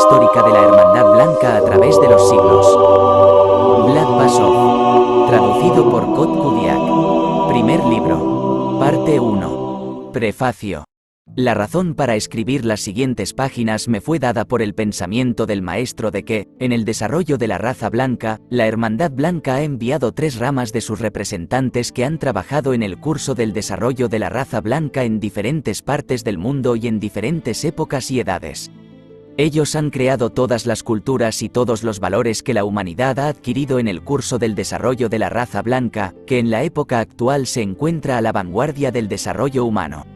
histórica de la Hermandad Blanca a través de los siglos. Vlad Basov. Traducido por Kot Kudiak. Primer libro. Parte 1. Prefacio. La razón para escribir las siguientes páginas me fue dada por el pensamiento del maestro de que, en el desarrollo de la raza blanca, la Hermandad Blanca ha enviado 3 ramas de sus representantes que han trabajado en el curso del desarrollo de la raza blanca en diferentes partes del mundo y en diferentes épocas y edades. Ellos han creado todas las culturas y todos los valores que la humanidad ha adquirido en el curso del desarrollo de la raza blanca, que en la época actual se encuentra a la vanguardia del desarrollo humano.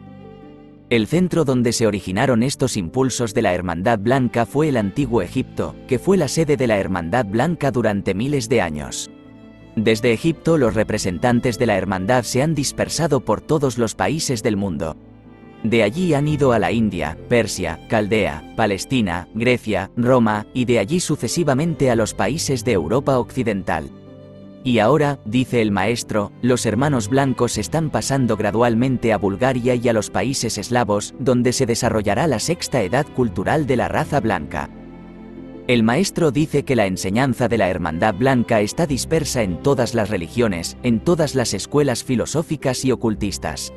El centro donde se originaron estos impulsos de la Hermandad Blanca fue el Antiguo Egipto, que fue la sede de la Hermandad Blanca durante miles de años. Desde Egipto los representantes de la Hermandad se han dispersado por todos los países del mundo. De allí han ido a la India, Persia, Caldea, Palestina, Grecia, Roma, y de allí sucesivamente a los países de Europa Occidental. Y ahora, dice el maestro, los hermanos blancos están pasando gradualmente a Bulgaria y a los países eslavos, donde se desarrollará la sexta edad cultural de la raza blanca. El maestro dice que la enseñanza de la Hermandad Blanca está dispersa en todas las religiones, en todas las escuelas filosóficas y ocultistas.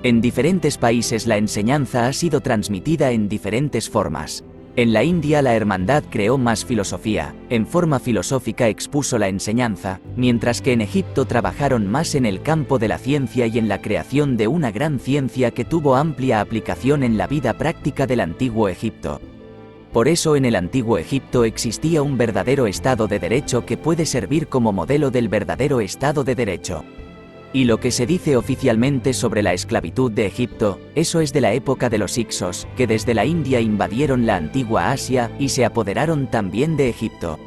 En diferentes países la enseñanza ha sido transmitida en diferentes formas. En la India la hermandad creó más filosofía, en forma filosófica expuso la enseñanza, mientras que en Egipto trabajaron más en el campo de la ciencia y en la creación de una gran ciencia que tuvo amplia aplicación en la vida práctica del Antiguo Egipto. Por eso en el Antiguo Egipto existía un verdadero Estado de Derecho que puede servir como modelo del verdadero Estado de Derecho. Y lo que se dice oficialmente sobre la esclavitud de Egipto, eso es de la época de los Hicsos, que desde la India invadieron la antigua Asia y se apoderaron también de Egipto.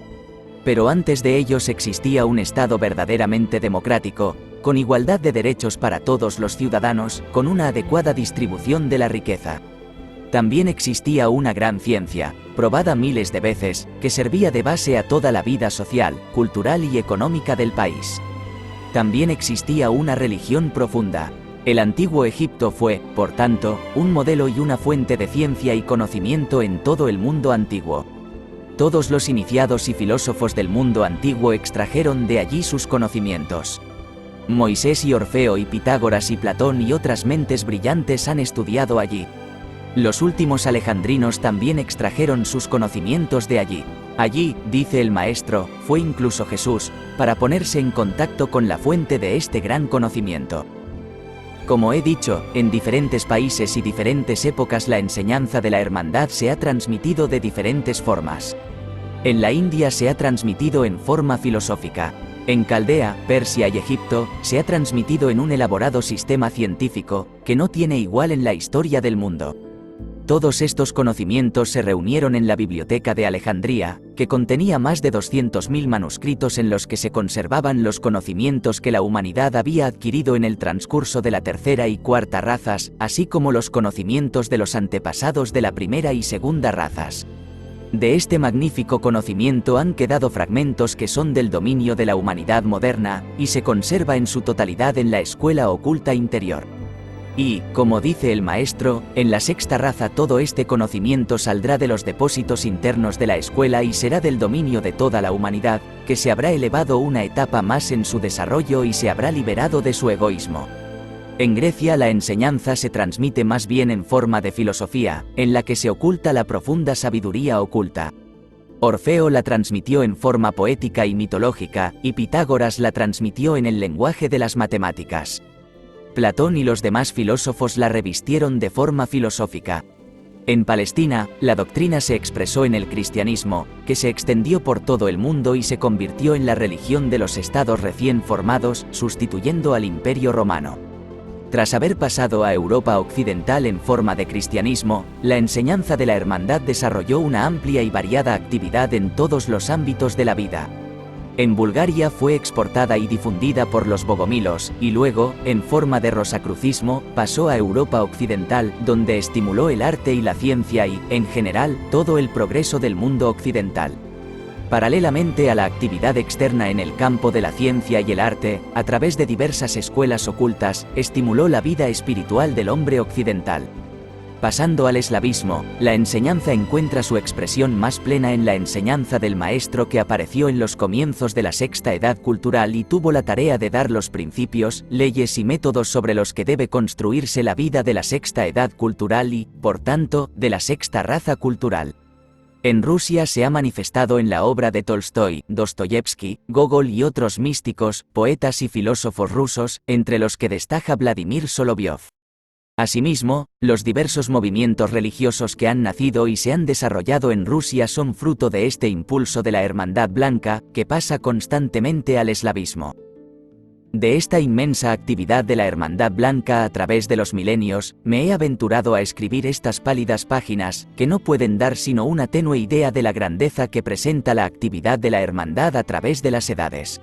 Pero antes de ellos existía un Estado verdaderamente democrático, con igualdad de derechos para todos los ciudadanos, con una adecuada distribución de la riqueza. También existía una gran ciencia, probada miles de veces, que servía de base a toda la vida social, cultural y económica del país. También existía una religión profunda. El Antiguo Egipto fue, por tanto, un modelo y una fuente de ciencia y conocimiento en todo el mundo antiguo. Todos los iniciados y filósofos del mundo antiguo extrajeron de allí sus conocimientos. Moisés y Orfeo y Pitágoras y Platón y otras mentes brillantes han estudiado allí. Los últimos alejandrinos también extrajeron sus conocimientos de allí. Allí, dice el maestro, fue incluso Jesús, para ponerse en contacto con la fuente de este gran conocimiento. Como he dicho, en diferentes países y diferentes épocas la enseñanza de la hermandad se ha transmitido de diferentes formas. En la India se ha transmitido en forma filosófica. En Caldea, Persia y Egipto, se ha transmitido en un elaborado sistema científico, que no tiene igual en la historia del mundo. Todos estos conocimientos se reunieron en la Biblioteca de Alejandría, que contenía más de 200.000 manuscritos en los que se conservaban los conocimientos que la humanidad había adquirido en el transcurso de la tercera y cuarta razas, así como los conocimientos de los antepasados de la primera y segunda razas. De este magnífico conocimiento han quedado fragmentos que son del dominio de la humanidad moderna, y se conserva en su totalidad en la escuela oculta interior. Y, como dice el maestro, en la sexta raza todo este conocimiento saldrá de los depósitos internos de la escuela y será del dominio de toda la humanidad, que se habrá elevado una etapa más en su desarrollo y se habrá liberado de su egoísmo. En Grecia la enseñanza se transmite más bien en forma de filosofía, en la que se oculta la profunda sabiduría oculta. Orfeo la transmitió en forma poética y mitológica, y Pitágoras la transmitió en el lenguaje de las matemáticas. Platón y los demás filósofos la revistieron de forma filosófica. En Palestina, la doctrina se expresó en el cristianismo, que se extendió por todo el mundo y se convirtió en la religión de los estados recién formados, sustituyendo al Imperio Romano. Tras haber pasado a Europa Occidental en forma de cristianismo, la enseñanza de la hermandad desarrolló una amplia y variada actividad en todos los ámbitos de la vida. En Bulgaria fue exportada y difundida por los bogomilos, y luego, en forma de rosacrucismo, pasó a Europa Occidental, donde estimuló el arte y la ciencia y, en general, todo el progreso del mundo occidental. Paralelamente a la actividad externa en el campo de la ciencia y el arte, a través de diversas escuelas ocultas, estimuló la vida espiritual del hombre occidental. Pasando al eslavismo, la enseñanza encuentra su expresión más plena en la enseñanza del maestro que apareció en los comienzos de la sexta edad cultural y tuvo la tarea de dar los principios, leyes y métodos sobre los que debe construirse la vida de la sexta edad cultural y, por tanto, de la sexta raza cultural. En Rusia se ha manifestado en la obra de Tolstói, Dostoyevsky, Gogol y otros místicos, poetas y filósofos rusos, entre los que destaca Vladimir Soloviov. Asimismo, los diversos movimientos religiosos que han nacido y se han desarrollado en Rusia son fruto de este impulso de la Hermandad Blanca, que pasa constantemente al eslavismo. De esta inmensa actividad de la Hermandad Blanca a través de los milenios, me he aventurado a escribir estas pálidas páginas, que no pueden dar sino una tenue idea de la grandeza que presenta la actividad de la Hermandad a través de las edades.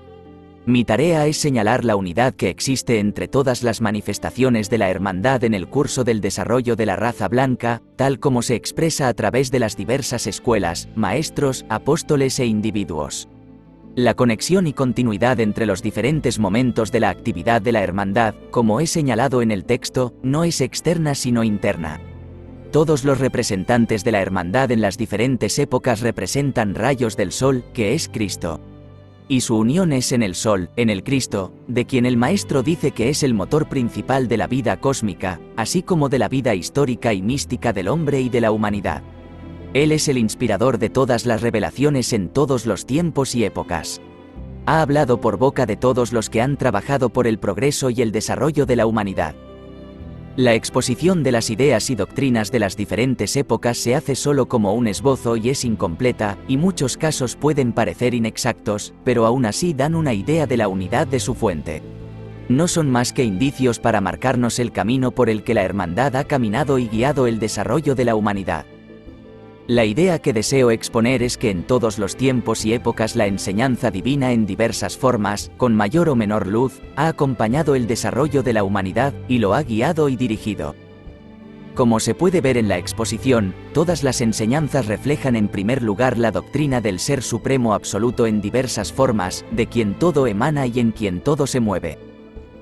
Mi tarea es señalar la unidad que existe entre todas las manifestaciones de la hermandad en el curso del desarrollo de la raza blanca, tal como se expresa a través de las diversas escuelas, maestros, apóstoles e individuos. La conexión y continuidad entre los diferentes momentos de la actividad de la hermandad, como he señalado en el texto, no es externa sino interna. Todos los representantes de la hermandad en las diferentes épocas representan rayos del sol, que es Cristo. Y su unión es en el Sol, en el Cristo, de quien el Maestro dice que es el motor principal de la vida cósmica, así como de la vida histórica y mística del hombre y de la humanidad. Él es el inspirador de todas las revelaciones en todos los tiempos y épocas. Ha hablado por boca de todos los que han trabajado por el progreso y el desarrollo de la humanidad. La exposición de las ideas y doctrinas de las diferentes épocas se hace solo como un esbozo y es incompleta, y muchos casos pueden parecer inexactos, pero aún así dan una idea de la unidad de su fuente. No son más que indicios para marcarnos el camino por el que la hermandad ha caminado y guiado el desarrollo de la humanidad. La idea que deseo exponer es que en todos los tiempos y épocas la enseñanza divina en diversas formas, con mayor o menor luz, ha acompañado el desarrollo de la humanidad, y lo ha guiado y dirigido. Como se puede ver en la exposición, todas las enseñanzas reflejan en primer lugar la doctrina del Ser Supremo Absoluto en diversas formas, de quien todo emana y en quien todo se mueve.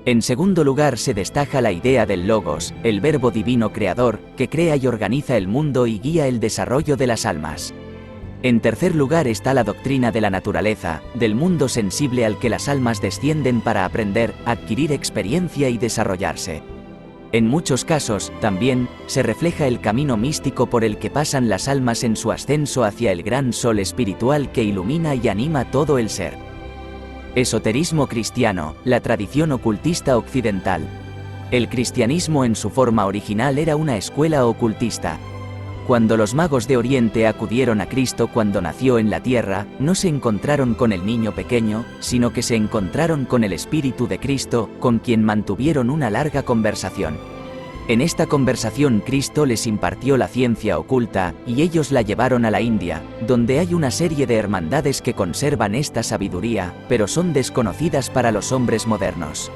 En segundo lugar se destaca la idea del Logos, el Verbo Divino Creador, que crea y organiza el mundo y guía el desarrollo de las almas. En tercer lugar está la doctrina de la naturaleza, del mundo sensible al que las almas descienden para aprender, adquirir experiencia y desarrollarse. En muchos casos, también, se refleja el camino místico por el que pasan las almas en su ascenso hacia el gran sol espiritual que ilumina y anima todo el ser. Esoterismo cristiano, la tradición ocultista occidental. El cristianismo en su forma original era una escuela ocultista. Cuando los magos de Oriente acudieron a Cristo cuando nació en la tierra, no se encontraron con el niño pequeño, sino que se encontraron con el Espíritu de Cristo, con quien mantuvieron una larga conversación. En esta conversación Cristo les impartió la ciencia oculta, y ellos la llevaron a la India, donde hay una serie de hermandades que conservan esta sabiduría, pero son desconocidas para los hombres modernos.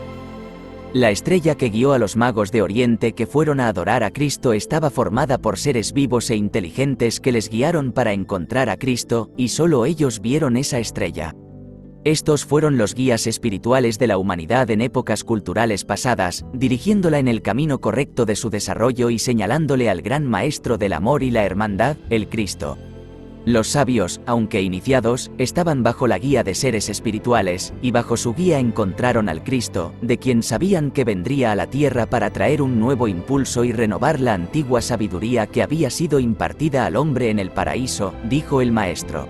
La estrella que guió a los magos de Oriente que fueron a adorar a Cristo estaba formada por seres vivos e inteligentes que les guiaron para encontrar a Cristo, y solo ellos vieron esa estrella. Estos fueron los guías espirituales de la humanidad en épocas culturales pasadas, dirigiéndola en el camino correcto de su desarrollo y señalándole al gran maestro del amor y la hermandad, el Cristo. Los sabios, aunque iniciados, estaban bajo la guía de seres espirituales, y bajo su guía encontraron al Cristo, de quien sabían que vendría a la tierra para traer un nuevo impulso y renovar la antigua sabiduría que había sido impartida al hombre en el paraíso, dijo el maestro.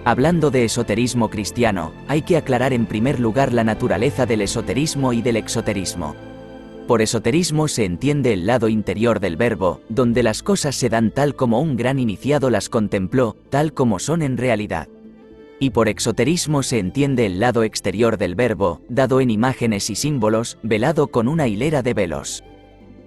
Hablando de esoterismo cristiano, hay que aclarar en primer lugar la naturaleza del esoterismo y del exoterismo. Por esoterismo se entiende el lado interior del verbo, donde las cosas se dan tal como un gran iniciado las contempló, tal como son en realidad. Y por exoterismo se entiende el lado exterior del verbo, dado en imágenes y símbolos, velado con una hilera de velos.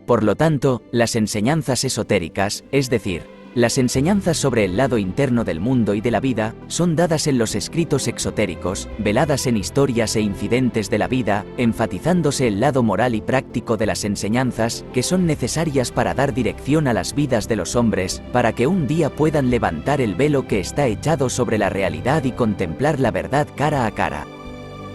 Por lo tanto, las enseñanzas esotéricas, es decir, las enseñanzas sobre el lado interno del mundo y de la vida, son dadas en los escritos exotéricos, veladas en historias e incidentes de la vida, enfatizándose el lado moral y práctico de las enseñanzas, que son necesarias para dar dirección a las vidas de los hombres, para que un día puedan levantar el velo que está echado sobre la realidad y contemplar la verdad cara a cara.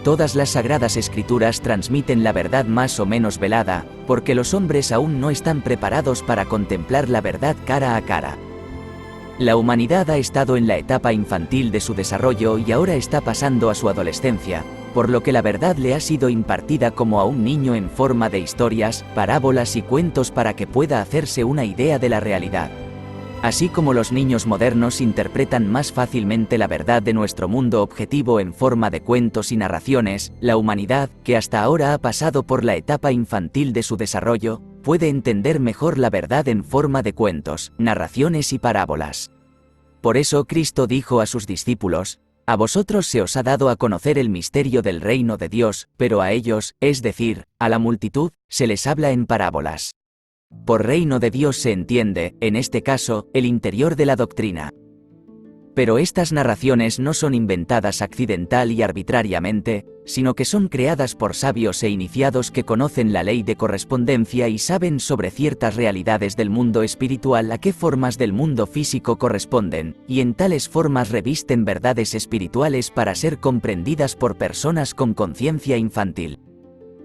Todas las sagradas escrituras transmiten la verdad más o menos velada, porque los hombres aún no están preparados para contemplar la verdad cara a cara. La humanidad ha estado en la etapa infantil de su desarrollo y ahora está pasando a su adolescencia, por lo que la verdad le ha sido impartida como a un niño en forma de historias, parábolas y cuentos para que pueda hacerse una idea de la realidad. Así como los niños modernos interpretan más fácilmente la verdad de nuestro mundo objetivo en forma de cuentos y narraciones, la humanidad, que hasta ahora ha pasado por la etapa infantil de su desarrollo, puede entender mejor la verdad en forma de cuentos, narraciones y parábolas. Por eso Cristo dijo a sus discípulos: «A vosotros se os ha dado a conocer el misterio del reino de Dios, pero a ellos, es decir, a la multitud, se les habla en parábolas». Por reino de Dios se entiende, en este caso, el interior de la doctrina. Pero estas narraciones no son inventadas accidental y arbitrariamente, sino que son creadas por sabios e iniciados que conocen la ley de correspondencia y saben sobre ciertas realidades del mundo espiritual a qué formas del mundo físico corresponden, y en tales formas revisten verdades espirituales para ser comprendidas por personas con conciencia infantil.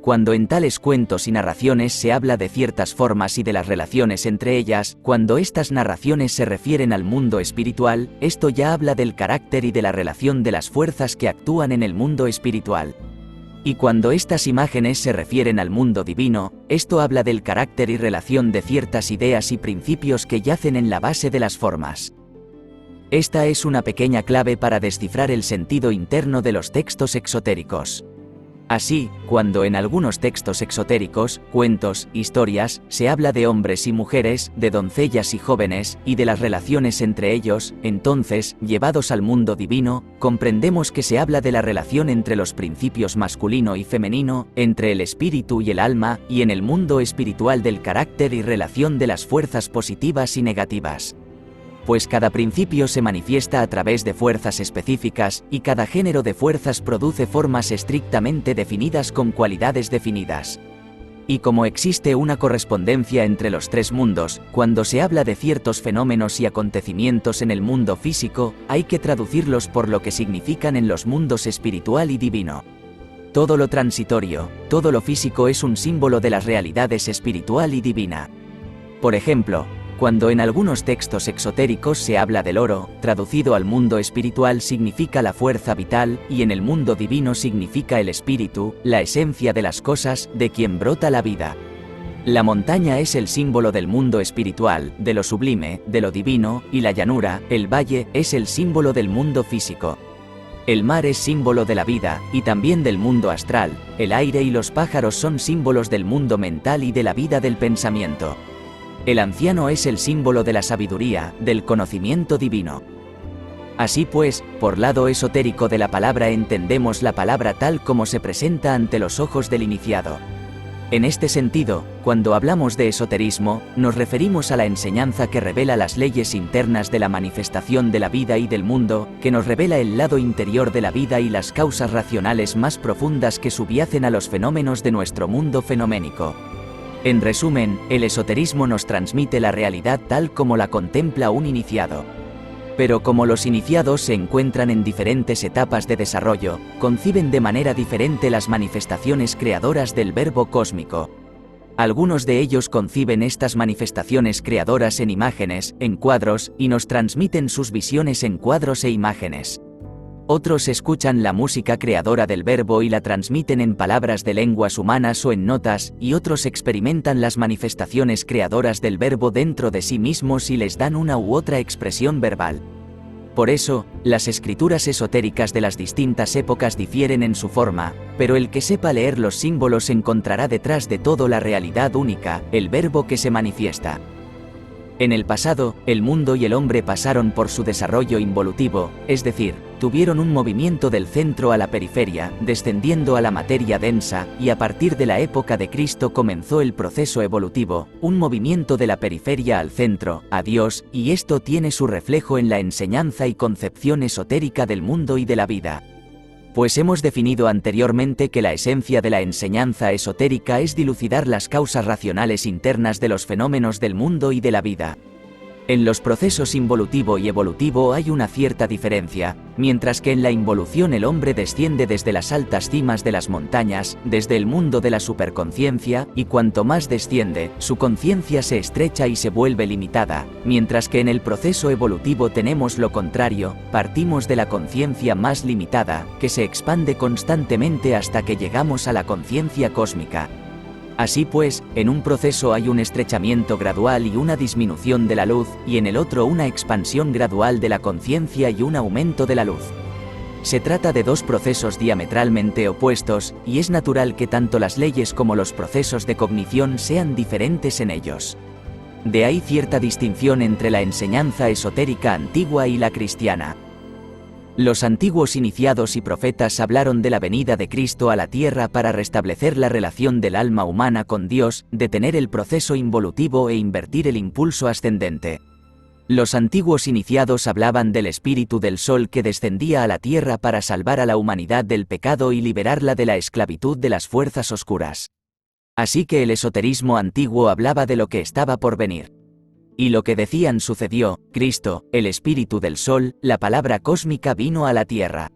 Cuando en tales cuentos y narraciones se habla de ciertas formas y de las relaciones entre ellas, cuando estas narraciones se refieren al mundo espiritual, esto ya habla del carácter y de la relación de las fuerzas que actúan en el mundo espiritual. Y cuando estas imágenes se refieren al mundo divino, esto habla del carácter y relación de ciertas ideas y principios que yacen en la base de las formas. Esta es una pequeña clave para descifrar el sentido interno de los textos exotéricos. Así, cuando en algunos textos exotéricos, cuentos, historias, se habla de hombres y mujeres, de doncellas y jóvenes, y de las relaciones entre ellos, entonces, llevados al mundo divino, comprendemos que se habla de la relación entre los principios masculino y femenino, entre el espíritu y el alma, y en el mundo espiritual del carácter y relación de las fuerzas positivas y negativas. Pues cada principio se manifiesta a través de fuerzas específicas, y cada género de fuerzas produce formas estrictamente definidas con cualidades definidas. Y como existe una correspondencia entre los tres mundos, cuando se habla de ciertos fenómenos y acontecimientos en el mundo físico, hay que traducirlos por lo que significan en los mundos espiritual y divino. Todo lo transitorio, todo lo físico es un símbolo de las realidades espiritual y divina. Por ejemplo, cuando en algunos textos exotéricos se habla del oro, traducido al mundo espiritual significa la fuerza vital, y en el mundo divino significa el espíritu, la esencia de las cosas, de quien brota la vida. La montaña es el símbolo del mundo espiritual, de lo sublime, de lo divino, y la llanura, el valle, es el símbolo del mundo físico. El mar es símbolo de la vida, y también del mundo astral, el aire y los pájaros son símbolos del mundo mental y de la vida del pensamiento. El anciano es el símbolo de la sabiduría, del conocimiento divino. Así pues, por lado esotérico de la palabra entendemos la palabra tal como se presenta ante los ojos del iniciado. En este sentido, cuando hablamos de esoterismo, nos referimos a la enseñanza que revela las leyes internas de la manifestación de la vida y del mundo, que nos revela el lado interior de la vida y las causas racionales más profundas que subyacen a los fenómenos de nuestro mundo fenoménico. En resumen, el esoterismo nos transmite la realidad tal como la contempla un iniciado. Pero como los iniciados se encuentran en diferentes etapas de desarrollo, conciben de manera diferente las manifestaciones creadoras del verbo cósmico. Algunos de ellos conciben estas manifestaciones creadoras en imágenes, en cuadros, y nos transmiten sus visiones en cuadros e imágenes. Otros escuchan la música creadora del verbo y la transmiten en palabras de lenguas humanas o en notas, y otros experimentan las manifestaciones creadoras del verbo dentro de sí mismos y les dan una u otra expresión verbal. Por eso, las escrituras esotéricas de las distintas épocas difieren en su forma, pero el que sepa leer los símbolos encontrará detrás de todo la realidad única, el verbo que se manifiesta. En el pasado, el mundo y el hombre pasaron por su desarrollo involutivo, es decir, tuvieron un movimiento del centro a la periferia, descendiendo a la materia densa, y a partir de la época de Cristo comenzó el proceso evolutivo, un movimiento de la periferia al centro, a Dios, y esto tiene su reflejo en la enseñanza y concepción esotérica del mundo y de la vida. Pues hemos definido anteriormente que la esencia de la enseñanza esotérica es dilucidar las causas racionales internas de los fenómenos del mundo y de la vida. En los procesos involutivo y evolutivo hay una cierta diferencia, mientras que en la involución el hombre desciende desde las altas cimas de las montañas, desde el mundo de la superconciencia, y cuanto más desciende, su conciencia se estrecha y se vuelve limitada, mientras que en el proceso evolutivo tenemos lo contrario, partimos de la conciencia más limitada, que se expande constantemente hasta que llegamos a la conciencia cósmica. Así pues, en un proceso hay un estrechamiento gradual y una disminución de la luz, y en el otro una expansión gradual de la conciencia y un aumento de la luz. Se trata de dos procesos diametralmente opuestos, y es natural que tanto las leyes como los procesos de cognición sean diferentes en ellos. De ahí cierta distinción entre la enseñanza esotérica antigua y la cristiana. Los antiguos iniciados y profetas hablaron de la venida de Cristo a la tierra para restablecer la relación del alma humana con Dios, detener el proceso involutivo e invertir el impulso ascendente. Los antiguos iniciados hablaban del espíritu del sol que descendía a la tierra para salvar a la humanidad del pecado y liberarla de la esclavitud de las fuerzas oscuras. Así que el esoterismo antiguo hablaba de lo que estaba por venir. Y lo que decían sucedió: Cristo, el espíritu del sol, la palabra cósmica vino a la tierra.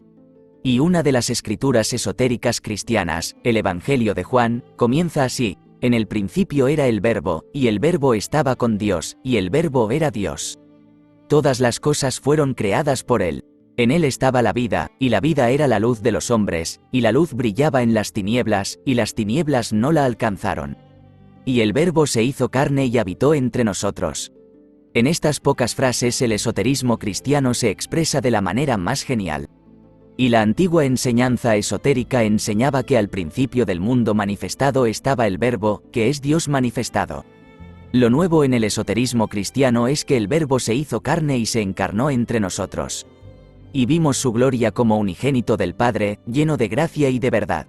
Y una de las escrituras esotéricas cristianas, el Evangelio de Juan, comienza así: en el principio era el Verbo, y el Verbo estaba con Dios, y el Verbo era Dios. Todas las cosas fueron creadas por él. En él estaba la vida, y la vida era la luz de los hombres, y la luz brillaba en las tinieblas, y las tinieblas no la alcanzaron. Y el Verbo se hizo carne y habitó entre nosotros. En estas pocas frases el esoterismo cristiano se expresa de la manera más genial. Y la antigua enseñanza esotérica enseñaba que al principio del mundo manifestado estaba el Verbo, que es Dios manifestado. Lo nuevo en el esoterismo cristiano es que el Verbo se hizo carne y se encarnó entre nosotros. Y vimos su gloria como unigénito del Padre, lleno de gracia y de verdad.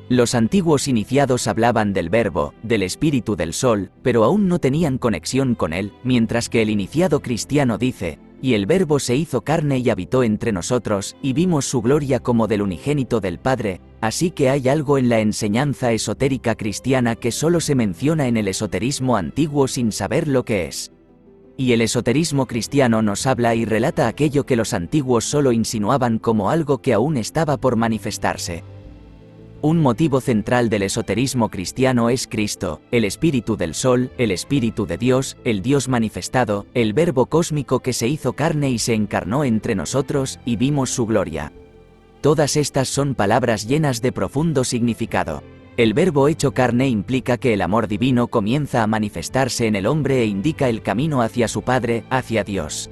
Los antiguos iniciados hablaban del Verbo, del Espíritu del Sol, pero aún no tenían conexión con él, mientras que el iniciado cristiano dice: y el Verbo se hizo carne y habitó entre nosotros, y vimos su gloria como del unigénito del Padre. Así que hay algo en la enseñanza esotérica cristiana que solo se menciona en el esoterismo antiguo sin saber lo que es. Y el esoterismo cristiano nos habla y relata aquello que los antiguos solo insinuaban como algo que aún estaba por manifestarse. Un motivo central del esoterismo cristiano es Cristo, el Espíritu del Sol, el Espíritu de Dios, el Dios manifestado, el Verbo cósmico que se hizo carne y se encarnó entre nosotros, y vimos su gloria. Todas estas son palabras llenas de profundo significado. El Verbo hecho carne implica que el amor divino comienza a manifestarse en el hombre e indica el camino hacia su Padre, hacia Dios.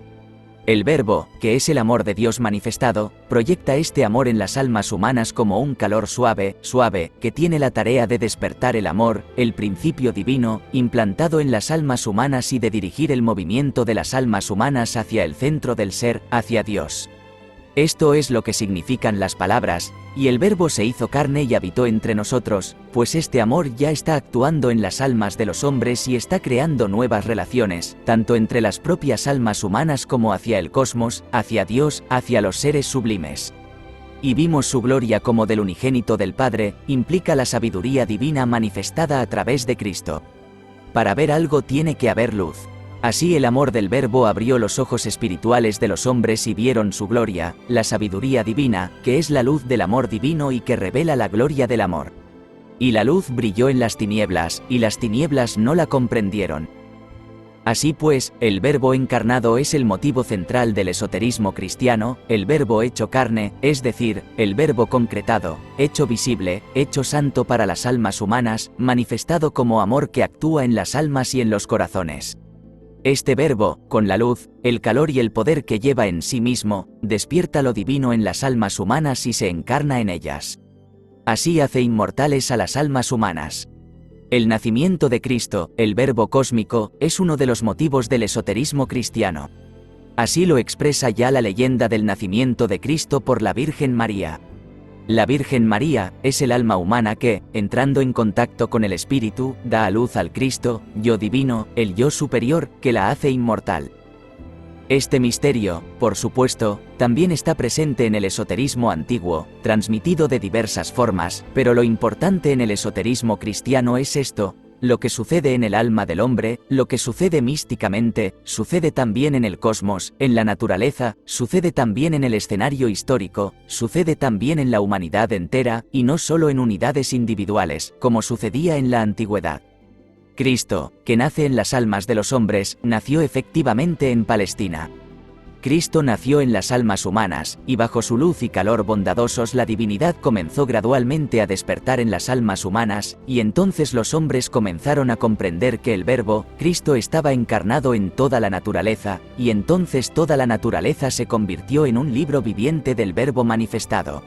El Verbo, que es el amor de Dios manifestado, proyecta este amor en las almas humanas como un calor suave, que tiene la tarea de despertar el amor, el principio divino, implantado en las almas humanas y de dirigir el movimiento de las almas humanas hacia el centro del ser, hacia Dios. Esto es lo que significan las palabras: y el Verbo se hizo carne y habitó entre nosotros, pues este amor ya está actuando en las almas de los hombres y está creando nuevas relaciones, tanto entre las propias almas humanas como hacia el cosmos, hacia Dios, hacia los seres sublimes. Y vimos su gloria como del unigénito del Padre, implica la sabiduría divina manifestada a través de Cristo. Para ver algo tiene que haber luz. Así el amor del Verbo abrió los ojos espirituales de los hombres y vieron su gloria, la sabiduría divina, que es la luz del amor divino y que revela la gloria del amor. Y la luz brilló en las tinieblas, y las tinieblas no la comprendieron. Así pues, el Verbo encarnado es el motivo central del esoterismo cristiano, el Verbo hecho carne, es decir, el Verbo concretado, hecho visible, hecho santo para las almas humanas, manifestado como amor que actúa en las almas y en los corazones. Este Verbo, con la luz, el calor y el poder que lleva en sí mismo, despierta lo divino en las almas humanas y se encarna en ellas. Así hace inmortales a las almas humanas. El nacimiento de Cristo, el Verbo cósmico, es uno de los motivos del esoterismo cristiano. Así lo expresa ya la leyenda del nacimiento de Cristo por la Virgen María. La Virgen María es el alma humana que, entrando en contacto con el Espíritu, da a luz al Cristo, yo divino, el yo superior, que la hace inmortal. Este misterio, por supuesto, también está presente en el esoterismo antiguo, transmitido de diversas formas, pero lo importante en el esoterismo cristiano es esto: lo que sucede en el alma del hombre, lo que sucede místicamente, sucede también en el cosmos, en la naturaleza, sucede también en el escenario histórico, sucede también en la humanidad entera, y no solo en unidades individuales, como sucedía en la antigüedad. Cristo, que nace en las almas de los hombres, nació efectivamente en Palestina. Cristo nació en las almas humanas, y bajo su luz y calor bondadosos la divinidad comenzó gradualmente a despertar en las almas humanas, y entonces los hombres comenzaron a comprender que el Verbo, Cristo, estaba encarnado en toda la naturaleza, y entonces toda la naturaleza se convirtió en un libro viviente del Verbo manifestado.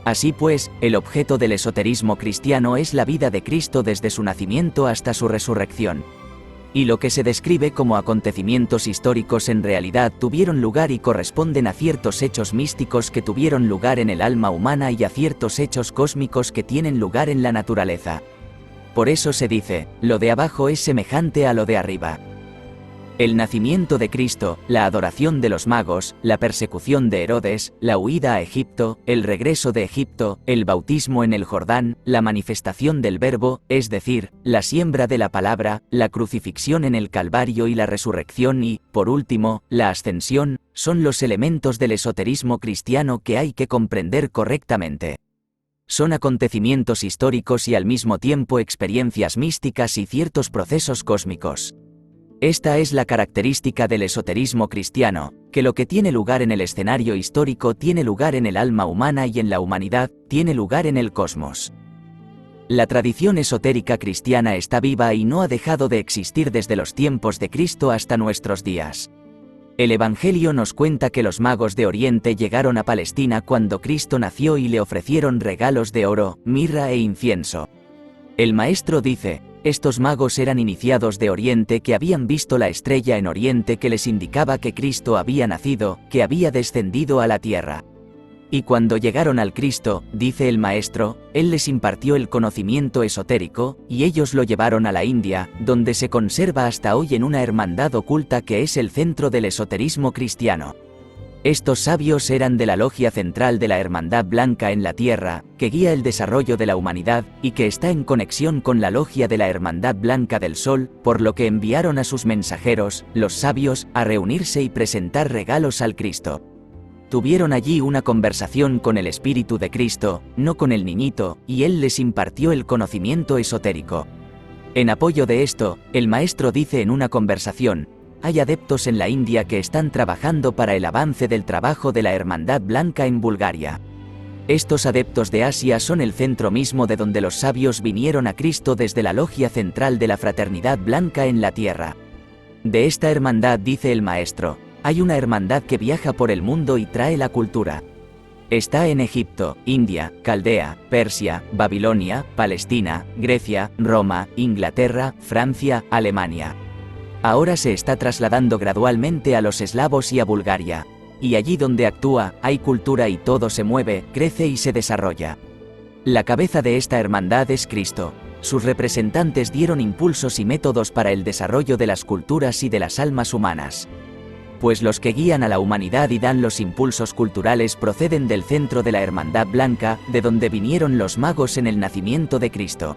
Así pues, el objeto del esoterismo cristiano es la vida de Cristo desde su nacimiento hasta su resurrección. Y lo que se describe como acontecimientos históricos en realidad tuvieron lugar y corresponden a ciertos hechos místicos que tuvieron lugar en el alma humana y a ciertos hechos cósmicos que tienen lugar en la naturaleza. Por eso se dice, lo de abajo es semejante a lo de arriba. El nacimiento de Cristo, la adoración de los magos, la persecución de Herodes, la huida a Egipto, el regreso de Egipto, el bautismo en el Jordán, la manifestación del Verbo, es decir, la siembra de la palabra, la crucifixión en el Calvario y la resurrección y, por último, la ascensión, son los elementos del esoterismo cristiano que hay que comprender correctamente. Son acontecimientos históricos y al mismo tiempo experiencias místicas y ciertos procesos cósmicos. Esta es la característica del esoterismo cristiano, que lo que tiene lugar en el escenario histórico tiene lugar en el alma humana y en la humanidad, tiene lugar en el cosmos. La tradición esotérica cristiana está viva y no ha dejado de existir desde los tiempos de Cristo hasta nuestros días. El Evangelio nos cuenta que los magos de Oriente llegaron a Palestina cuando Cristo nació y le ofrecieron regalos de oro, mirra e incienso. El maestro dice, estos magos eran iniciados de Oriente que habían visto la estrella en Oriente que les indicaba que Cristo había nacido, que había descendido a la tierra. Y cuando llegaron al Cristo, dice el maestro, él les impartió el conocimiento esotérico, y ellos lo llevaron a la India, donde se conserva hasta hoy en una hermandad oculta que es el centro del esoterismo cristiano. Estos sabios eran de la logia central de la Hermandad Blanca en la Tierra, que guía el desarrollo de la humanidad, y que está en conexión con la logia de la Hermandad Blanca del Sol, por lo que enviaron a sus mensajeros, los sabios, a reunirse y presentar regalos al Cristo. Tuvieron allí una conversación con el Espíritu de Cristo, no con el niñito, y él les impartió el conocimiento esotérico. En apoyo de esto, el maestro dice en una conversación, hay adeptos en la India que están trabajando para el avance del trabajo de la Hermandad Blanca en Bulgaria. Estos adeptos de Asia son el centro mismo de donde los sabios vinieron a Cristo desde la logia central de la Fraternidad Blanca en la Tierra. De esta hermandad dice el maestro, hay una hermandad que viaja por el mundo y trae la cultura. Está en Egipto, India, Caldea, Persia, Babilonia, Palestina, Grecia, Roma, Inglaterra, Francia, Alemania. Ahora se está trasladando gradualmente a los eslavos y a Bulgaria. Y allí donde actúa, hay cultura y todo se mueve, crece y se desarrolla. La cabeza de esta hermandad es Cristo. Sus representantes dieron impulsos y métodos para el desarrollo de las culturas y de las almas humanas. Pues los que guían a la humanidad y dan los impulsos culturales proceden del centro de la Hermandad Blanca, de donde vinieron los magos en el nacimiento de Cristo.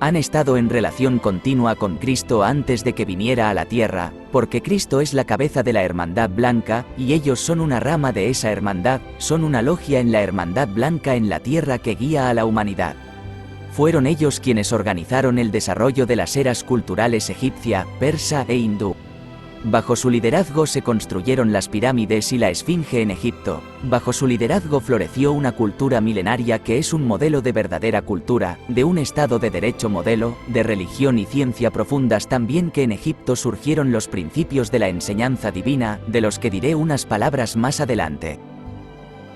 Han estado en relación continua con Cristo antes de que viniera a la tierra, porque Cristo es la cabeza de la Hermandad Blanca, y ellos son una rama de esa hermandad, son una logia en la Hermandad Blanca en la tierra que guía a la humanidad. Fueron ellos quienes organizaron el desarrollo de las eras culturales egipcia, persa e hindú. Bajo su liderazgo se construyeron las pirámides y la Esfinge en Egipto. Bajo su liderazgo floreció una cultura milenaria que es un modelo de verdadera cultura, de un estado de derecho modelo, de religión y ciencia profundas también que en Egipto surgieron los principios de la enseñanza divina, de los que diré unas palabras más adelante.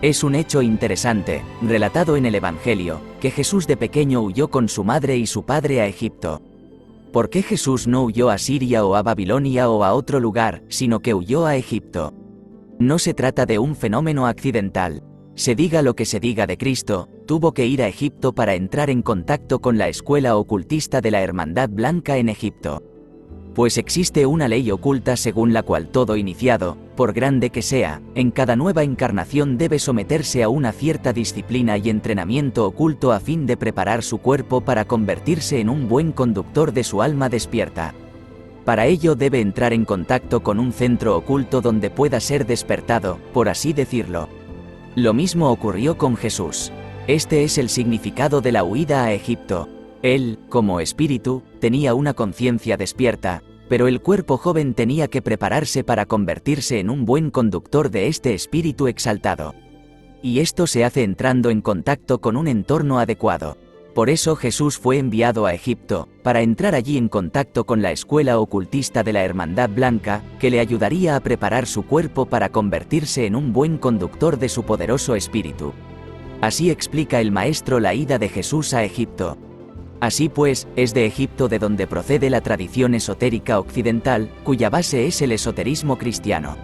Es un hecho interesante, relatado en el Evangelio, que Jesús de pequeño huyó con su madre y su padre a Egipto. ¿Por qué Jesús no huyó a Siria o a Babilonia o a otro lugar, sino que huyó a Egipto? No se trata de un fenómeno accidental. Se diga lo que se diga de Cristo, tuvo que ir a Egipto para entrar en contacto con la escuela ocultista de la Hermandad Blanca en Egipto. Pues existe una ley oculta según la cual todo iniciado, por grande que sea, en cada nueva encarnación debe someterse a una cierta disciplina y entrenamiento oculto a fin de preparar su cuerpo para convertirse en un buen conductor de su alma despierta. Para ello debe entrar en contacto con un centro oculto donde pueda ser despertado, por así decirlo. Lo mismo ocurrió con Jesús. Este es el significado de la huida a Egipto. Él, como espíritu, tenía una conciencia despierta, pero el cuerpo joven tenía que prepararse para convertirse en un buen conductor de este espíritu exaltado. Y esto se hace entrando en contacto con un entorno adecuado. Por eso Jesús fue enviado a Egipto, para entrar allí en contacto con la escuela ocultista de la Hermandad Blanca, que le ayudaría a preparar su cuerpo para convertirse en un buen conductor de su poderoso espíritu. Así explica el maestro la ida de Jesús a Egipto. Así pues, es de Egipto de donde procede la tradición esotérica occidental, cuya base es el esoterismo cristiano.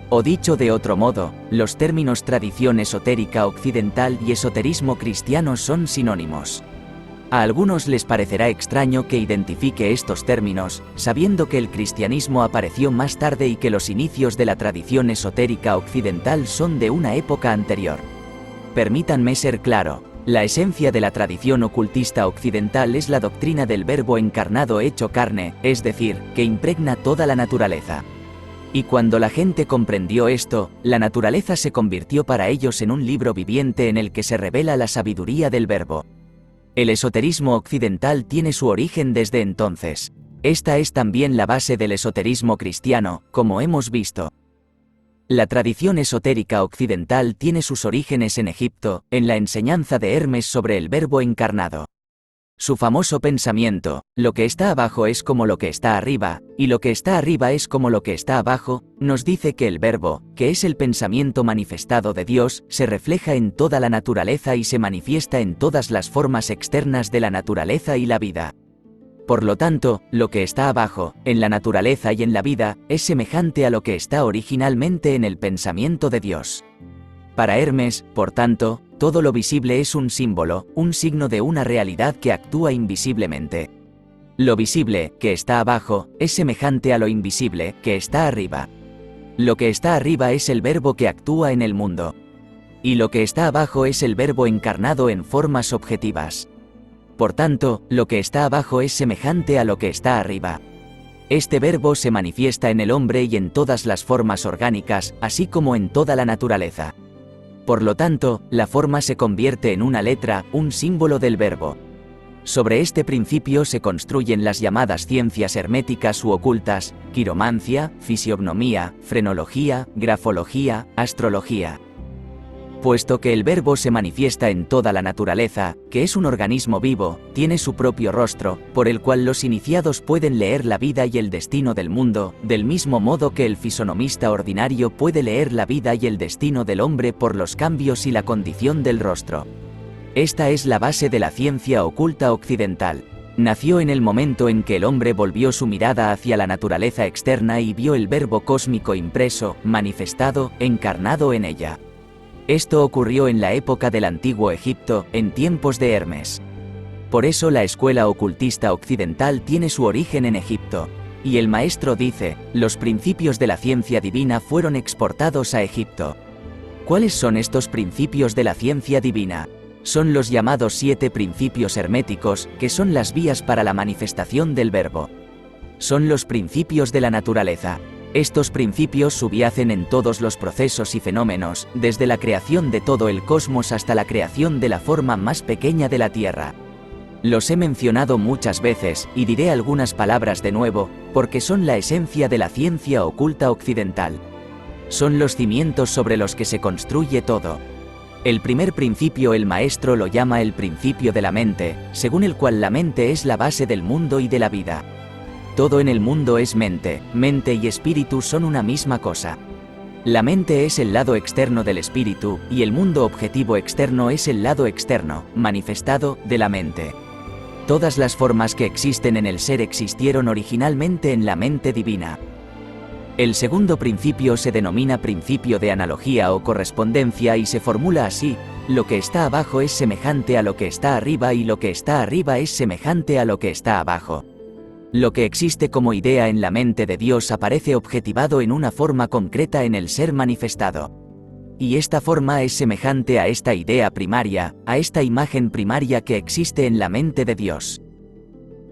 O dicho de otro modo, los términos tradición esotérica occidental y esoterismo cristiano son sinónimos. A algunos les parecerá extraño que identifique estos términos, sabiendo que el cristianismo apareció más tarde y que los inicios de la tradición esotérica occidental son de una época anterior. Permítanme ser claro. La esencia de la tradición ocultista occidental es la doctrina del Verbo encarnado hecho carne, es decir, que impregna toda la naturaleza. Y cuando la gente comprendió esto, la naturaleza se convirtió para ellos en un libro viviente en el que se revela la sabiduría del Verbo. El esoterismo occidental tiene su origen desde entonces. Esta es también la base del esoterismo cristiano, como hemos visto. La tradición esotérica occidental tiene sus orígenes en Egipto, en la enseñanza de Hermes sobre el Verbo encarnado. Su famoso pensamiento, lo que está abajo es como lo que está arriba, y lo que está arriba es como lo que está abajo, nos dice que el Verbo, que es el pensamiento manifestado de Dios, se refleja en toda la naturaleza y se manifiesta en todas las formas externas de la naturaleza y la vida. Por lo tanto, lo que está abajo, en la naturaleza y en la vida, es semejante a lo que está originalmente en el pensamiento de Dios. Para Hermes, por tanto, todo lo visible es un símbolo, un signo de una realidad que actúa invisiblemente. Lo visible, que está abajo, es semejante a lo invisible, que está arriba. Lo que está arriba es el Verbo que actúa en el mundo. Y lo que está abajo es el Verbo encarnado en formas objetivas. Por tanto, lo que está abajo es semejante a lo que está arriba. Este Verbo se manifiesta en el hombre y en todas las formas orgánicas, así como en toda la naturaleza. Por lo tanto, la forma se convierte en una letra, un símbolo del Verbo. Sobre este principio se construyen las llamadas ciencias herméticas u ocultas, quiromancia, fisiognomía, frenología, grafología, astrología. Puesto que el Verbo se manifiesta en toda la naturaleza, que es un organismo vivo, tiene su propio rostro, por el cual los iniciados pueden leer la vida y el destino del mundo, del mismo modo que el fisonomista ordinario puede leer la vida y el destino del hombre por los cambios y la condición del rostro. Esta es la base de la ciencia oculta occidental. Nació en el momento en que el hombre volvió su mirada hacia la naturaleza externa y vio el Verbo cósmico impreso, manifestado, encarnado en ella. Esto ocurrió en la época del antiguo Egipto, en tiempos de Hermes. Por eso la escuela ocultista occidental tiene su origen en Egipto. Y el maestro dice, los principios de la ciencia divina fueron exportados a Egipto. ¿Cuáles son estos principios de la ciencia divina? Son los llamados 7 principios herméticos, que son las vías para la manifestación del Verbo. Son los principios de la naturaleza. Estos principios subyacen en todos los procesos y fenómenos, desde la creación de todo el cosmos hasta la creación de la forma más pequeña de la Tierra. Los he mencionado muchas veces, y diré algunas palabras de nuevo, porque son la esencia de la ciencia oculta occidental. Son los cimientos sobre los que se construye todo. El primer principio el maestro lo llama el principio de la mente, según el cual la mente es la base del mundo y de la vida. Todo en el mundo es mente, mente y espíritu son una misma cosa. La mente es el lado externo del espíritu, y el mundo objetivo externo es el lado externo, manifestado, de la mente. Todas las formas que existen en el ser existieron originalmente en la mente divina. El segundo principio se denomina principio de analogía o correspondencia y se formula así: lo que está abajo es semejante a lo que está arriba y lo que está arriba es semejante a lo que está abajo. Lo que existe como idea en la mente de Dios aparece objetivado en una forma concreta en el ser manifestado. Y esta forma es semejante a esta idea primaria, a esta imagen primaria que existe en la mente de Dios.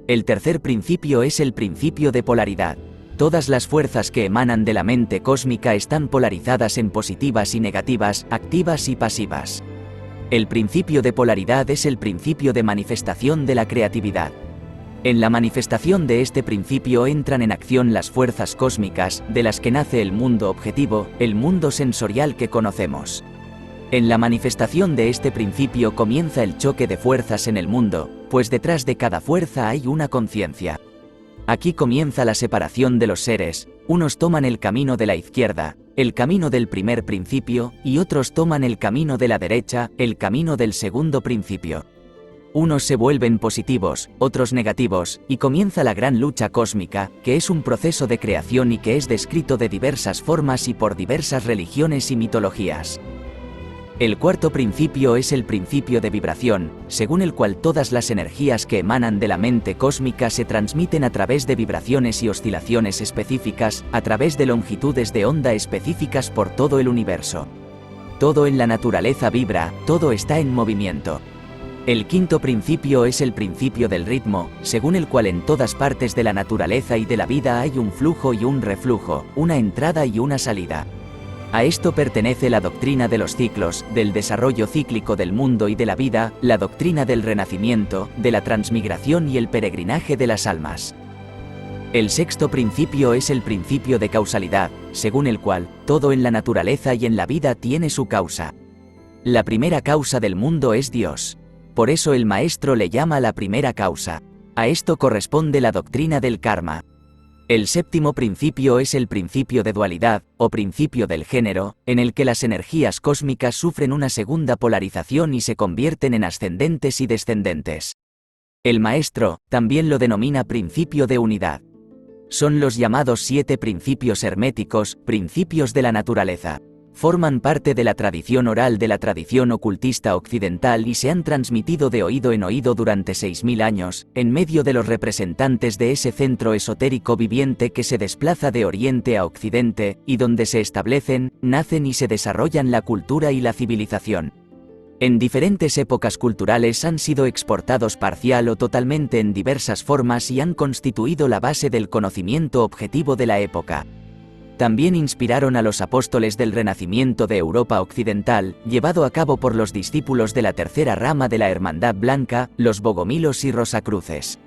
El tercer principio es el principio de polaridad. Todas las fuerzas que emanan de la mente cósmica están polarizadas en positivas y negativas, activas y pasivas. El principio de polaridad es el principio de manifestación de la creatividad. En la manifestación de este principio entran en acción las fuerzas cósmicas, de las que nace el mundo objetivo, el mundo sensorial que conocemos. En la manifestación de este principio comienza el choque de fuerzas en el mundo, pues detrás de cada fuerza hay una conciencia. Aquí comienza la separación de los seres, unos toman el camino de la izquierda, el camino del primer principio, y otros toman el camino de la derecha, el camino del segundo principio. Unos se vuelven positivos, otros negativos, y comienza la gran lucha cósmica, que es un proceso de creación y que es descrito de diversas formas y por diversas religiones y mitologías. El cuarto principio es el principio de vibración, según el cual todas las energías que emanan de la mente cósmica se transmiten a través de vibraciones y oscilaciones específicas, a través de longitudes de onda específicas por todo el universo. Todo en la naturaleza vibra, todo está en movimiento. El quinto principio es el principio del ritmo, según el cual en todas partes de la naturaleza y de la vida hay un flujo y un reflujo, una entrada y una salida. A esto pertenece la doctrina de los ciclos, del desarrollo cíclico del mundo y de la vida, la doctrina del renacimiento, de la transmigración y el peregrinaje de las almas. El sexto principio es el principio de causalidad, según el cual, todo en la naturaleza y en la vida tiene su causa. La primera causa del mundo es Dios. Por eso el maestro le llama la primera causa. A esto corresponde la doctrina del karma. El séptimo principio es el principio de dualidad, o principio del género, en el que las energías cósmicas sufren una segunda polarización y se convierten en ascendentes y descendentes. El maestro también lo denomina principio de unidad. Son los llamados 7 principios herméticos, principios de la naturaleza. Forman parte de la tradición oral de la tradición ocultista occidental y se han transmitido de oído en oído durante 6000 años, en medio de los representantes de ese centro esotérico viviente que se desplaza de oriente a occidente, y donde se establecen, nacen y se desarrollan la cultura y la civilización. En diferentes épocas culturales han sido exportados parcial o totalmente en diversas formas y han constituido la base del conocimiento objetivo de la época. También inspiraron a los apóstoles del Renacimiento de Europa Occidental, llevado a cabo por los discípulos de la tercera rama de la Hermandad Blanca, los Bogomilos y Rosacruces.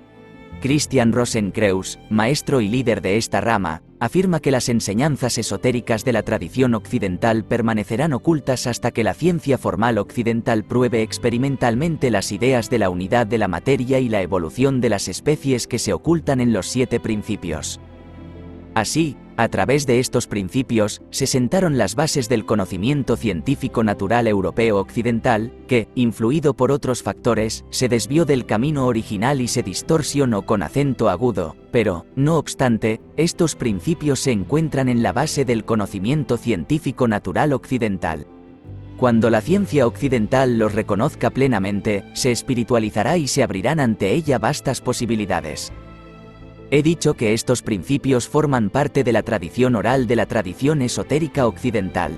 Christian Rosenkreuz, maestro y líder de esta rama, afirma que las enseñanzas esotéricas de la tradición occidental permanecerán ocultas hasta que la ciencia formal occidental pruebe experimentalmente las ideas de la unidad de la materia y la evolución de las especies que se ocultan en los 7 principios. Así, a través de estos principios, se sentaron las bases del conocimiento científico natural europeo occidental, que, influido por otros factores, se desvió del camino original y se distorsionó con acento agudo, pero, no obstante, estos principios se encuentran en la base del conocimiento científico natural occidental. Cuando la ciencia occidental los reconozca plenamente, se espiritualizará y se abrirán ante ella vastas posibilidades. He dicho que estos principios forman parte de la tradición oral de la tradición esotérica occidental.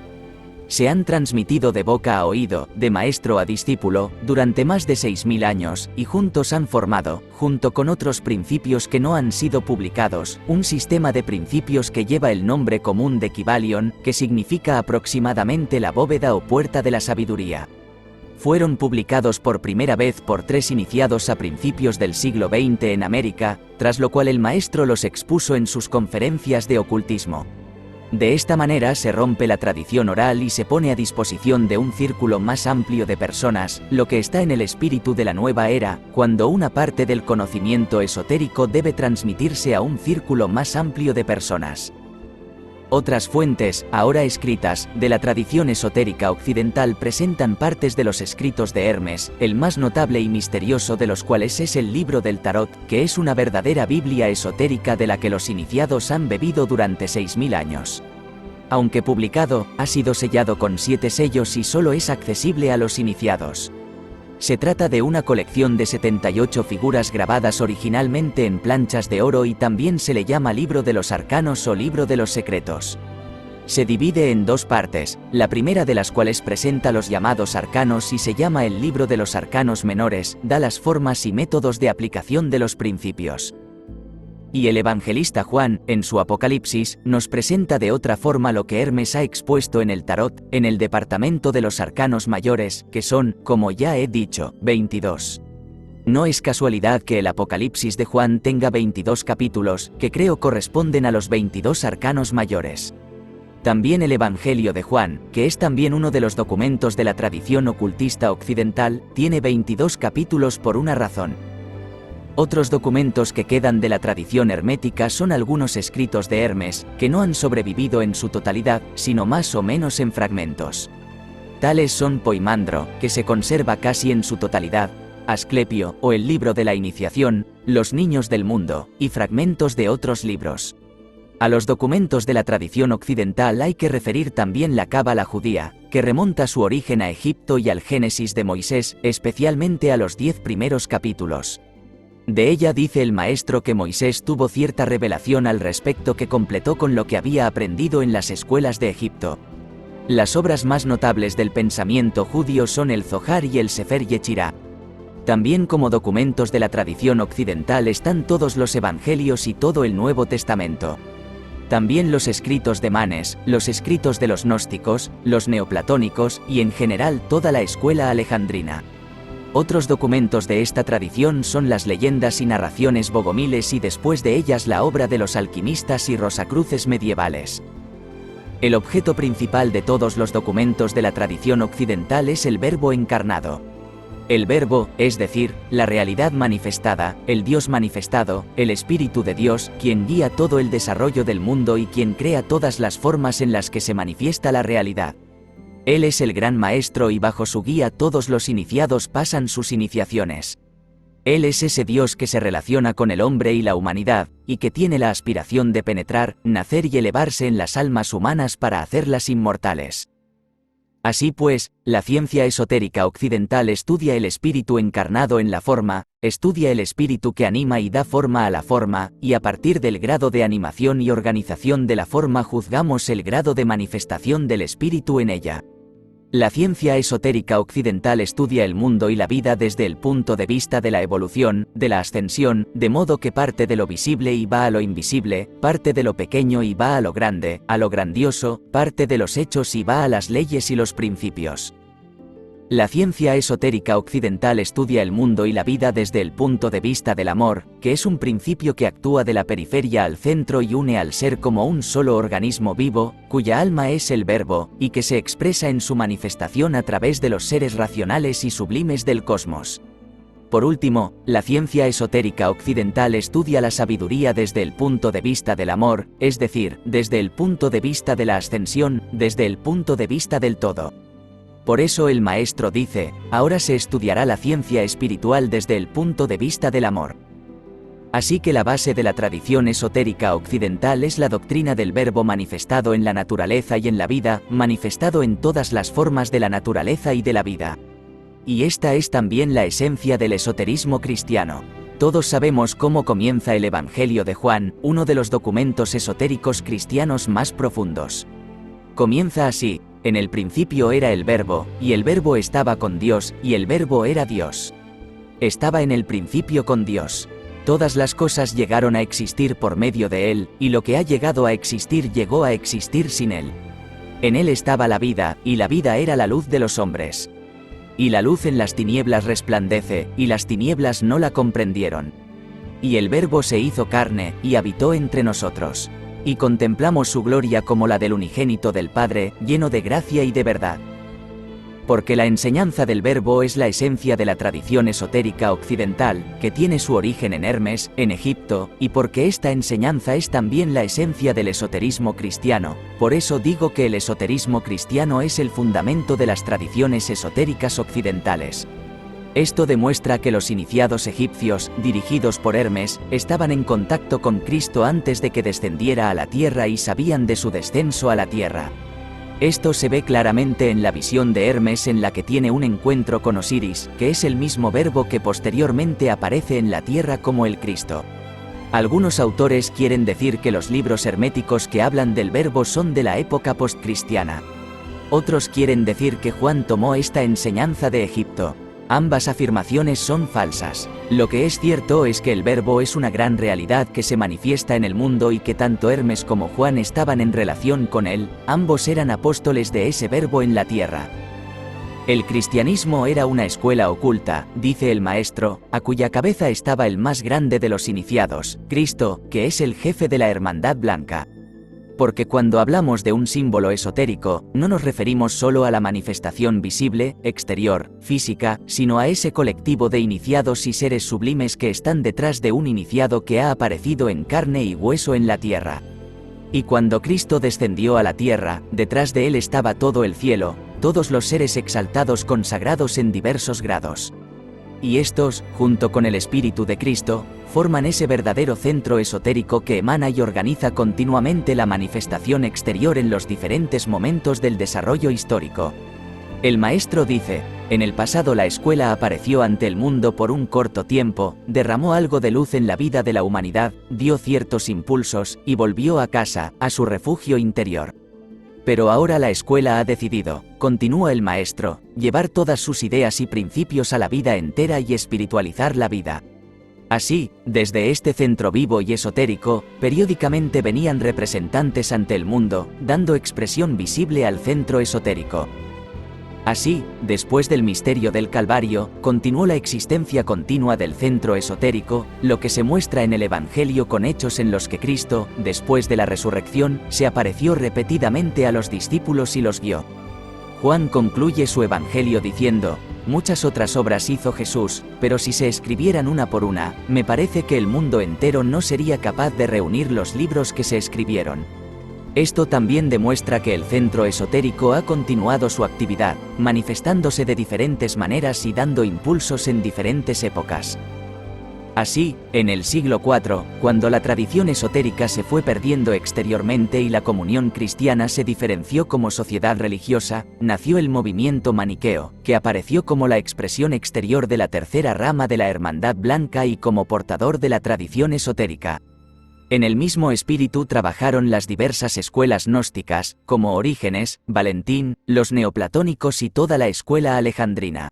Se han transmitido de boca a oído, de maestro a discípulo, durante más de 6000 años, y juntos han formado, junto con otros principios que no han sido publicados, un sistema de principios que lleva el nombre común de Kybalion, que significa aproximadamente la bóveda o puerta de la sabiduría. Fueron publicados por primera vez por 3 iniciados a principios del siglo XX en América, tras lo cual el maestro los expuso en sus conferencias de ocultismo. De esta manera se rompe la tradición oral y se pone a disposición de un círculo más amplio de personas, lo que está en el espíritu de la nueva era, cuando una parte del conocimiento esotérico debe transmitirse a un círculo más amplio de personas. Otras fuentes, ahora escritas, de la tradición esotérica occidental presentan partes de los escritos de Hermes, el más notable y misterioso de los cuales es el libro del Tarot, que es una verdadera Biblia esotérica de la que los iniciados han bebido durante 6000 años. Aunque publicado, ha sido sellado con 7 sellos y solo es accesible a los iniciados. Se trata de una colección de 78 figuras grabadas originalmente en planchas de oro y también se le llama Libro de los Arcanos o Libro de los Secretos. Se divide en dos partes, la primera de las cuales presenta los llamados arcanos y se llama el Libro de los Arcanos Menores, da las formas y métodos de aplicación de los principios. Y el evangelista Juan, en su Apocalipsis, nos presenta de otra forma lo que Hermes ha expuesto en el Tarot, en el departamento de los arcanos mayores, que son, como ya he dicho, 22. No es casualidad que el Apocalipsis de Juan tenga 22 capítulos, que creo corresponden a los 22 arcanos mayores. También el Evangelio de Juan, que es también uno de los documentos de la tradición ocultista occidental, tiene 22 capítulos por una razón. Otros documentos que quedan de la tradición hermética son algunos escritos de Hermes, que no han sobrevivido en su totalidad, sino más o menos en fragmentos. Tales son Poimandro, que se conserva casi en su totalidad, Asclepio, o el Libro de la Iniciación, Los Niños del Mundo, y fragmentos de otros libros. A los documentos de la tradición occidental hay que referir también la Cábala judía, que remonta su origen a Egipto y al Génesis de Moisés, especialmente a los 10 primeros capítulos. De ella dice el maestro que Moisés tuvo cierta revelación al respecto que completó con lo que había aprendido en las escuelas de Egipto. Las obras más notables del pensamiento judío son el Zohar y el Sefer Yechirá. También como documentos de la tradición occidental están todos los evangelios y todo el Nuevo Testamento. También los escritos de Manes, los escritos de los gnósticos, los neoplatónicos y en general toda la escuela alejandrina. Otros documentos de esta tradición son las leyendas y narraciones bogomiles y después de ellas la obra de los alquimistas y rosacruces medievales. El objeto principal de todos los documentos de la tradición occidental es el Verbo encarnado. El Verbo, es decir, la realidad manifestada, el Dios manifestado, el Espíritu de Dios, quien guía todo el desarrollo del mundo y quien crea todas las formas en las que se manifiesta la realidad. Él es el gran maestro y bajo su guía todos los iniciados pasan sus iniciaciones. Él es ese Dios que se relaciona con el hombre y la humanidad, y que tiene la aspiración de penetrar, nacer y elevarse en las almas humanas para hacerlas inmortales. Así pues, la ciencia esotérica occidental estudia el espíritu encarnado en la forma, estudia el espíritu que anima y da forma a la forma, y a partir del grado de animación y organización de la forma juzgamos el grado de manifestación del espíritu en ella. La ciencia esotérica occidental estudia el mundo y la vida desde el punto de vista de la evolución, de la ascensión, de modo que parte de lo visible y va a lo invisible, parte de lo pequeño y va a lo grande, a lo grandioso, parte de los hechos y va a las leyes y los principios. La ciencia esotérica occidental estudia el mundo y la vida desde el punto de vista del amor, que es un principio que actúa de la periferia al centro y une al ser como un solo organismo vivo, cuya alma es el Verbo, y que se expresa en su manifestación a través de los seres racionales y sublimes del cosmos. Por último, la ciencia esotérica occidental estudia la sabiduría desde el punto de vista del amor, es decir, desde el punto de vista de la ascensión, desde el punto de vista del todo. Por eso el maestro dice, ahora se estudiará la ciencia espiritual desde el punto de vista del amor. Así que la base de la tradición esotérica occidental es la doctrina del Verbo manifestado en la naturaleza y en la vida, manifestado en todas las formas de la naturaleza y de la vida. Y esta es también la esencia del esoterismo cristiano. Todos sabemos cómo comienza el Evangelio de Juan, uno de los documentos esotéricos cristianos más profundos. Comienza así: en el principio era el Verbo, y el Verbo estaba con Dios, y el Verbo era Dios. Estaba en el principio con Dios. Todas las cosas llegaron a existir por medio de Él, y lo que ha llegado a existir llegó a existir sin Él. En Él estaba la vida, y la vida era la luz de los hombres. Y la luz en las tinieblas resplandece, y las tinieblas no la comprendieron. Y el Verbo se hizo carne, y habitó entre nosotros. Y contemplamos su gloria como la del unigénito del Padre, lleno de gracia y de verdad. Porque la enseñanza del Verbo es la esencia de la tradición esotérica occidental, que tiene su origen en Hermes, en Egipto, y porque esta enseñanza es también la esencia del esoterismo cristiano, por eso digo que el esoterismo cristiano es el fundamento de las tradiciones esotéricas occidentales. Esto demuestra que los iniciados egipcios, dirigidos por Hermes, estaban en contacto con Cristo antes de que descendiera a la tierra y sabían de su descenso a la tierra. Esto se ve claramente en la visión de Hermes en la que tiene un encuentro con Osiris, que es el mismo verbo que posteriormente aparece en la tierra como el Cristo. Algunos autores quieren decir que los libros herméticos que hablan del verbo son de la época postcristiana. Otros quieren decir que Juan tomó esta enseñanza de Egipto. Ambas afirmaciones son falsas. Lo que es cierto es que el verbo es una gran realidad que se manifiesta en el mundo y que tanto Hermes como Juan estaban en relación con él, ambos eran apóstoles de ese verbo en la tierra. El cristianismo era una escuela oculta, dice el maestro, a cuya cabeza estaba el más grande de los iniciados, Cristo, que es el jefe de la Hermandad Blanca. Porque cuando hablamos de un símbolo esotérico, no nos referimos solo a la manifestación visible, exterior, física, sino a ese colectivo de iniciados y seres sublimes que están detrás de un iniciado que ha aparecido en carne y hueso en la tierra. Y cuando Cristo descendió a la tierra, detrás de él estaba todo el cielo, todos los seres exaltados consagrados en diversos grados. Y estos, junto con el Espíritu de Cristo, forman ese verdadero centro esotérico que emana y organiza continuamente la manifestación exterior en los diferentes momentos del desarrollo histórico. El maestro dice, en el pasado la escuela apareció ante el mundo por un corto tiempo, derramó algo de luz en la vida de la humanidad, dio ciertos impulsos, y volvió a casa, a su refugio interior. Pero ahora la escuela ha decidido, continúa el maestro, llevar todas sus ideas y principios a la vida entera y espiritualizar la vida. Así, desde este centro vivo y esotérico, periódicamente venían representantes ante el mundo, dando expresión visible al centro esotérico. Así, después del misterio del Calvario, continuó la existencia continua del centro esotérico, lo que se muestra en el Evangelio con hechos en los que Cristo, después de la resurrección, se apareció repetidamente a los discípulos y los guió. Juan concluye su Evangelio diciendo, muchas otras obras hizo Jesús, pero si se escribieran una por una, me parece que el mundo entero no sería capaz de reunir los libros que se escribieron. Esto también demuestra que el centro esotérico ha continuado su actividad, manifestándose de diferentes maneras y dando impulsos en diferentes épocas. Así, en el siglo IV, cuando la tradición esotérica se fue perdiendo exteriormente y la comunión cristiana se diferenció como sociedad religiosa, nació el movimiento maniqueo, que apareció como la expresión exterior de la tercera rama de la Hermandad Blanca y como portador de la tradición esotérica. En el mismo espíritu trabajaron las diversas escuelas gnósticas, como Orígenes, Valentín, los neoplatónicos y toda la escuela alejandrina.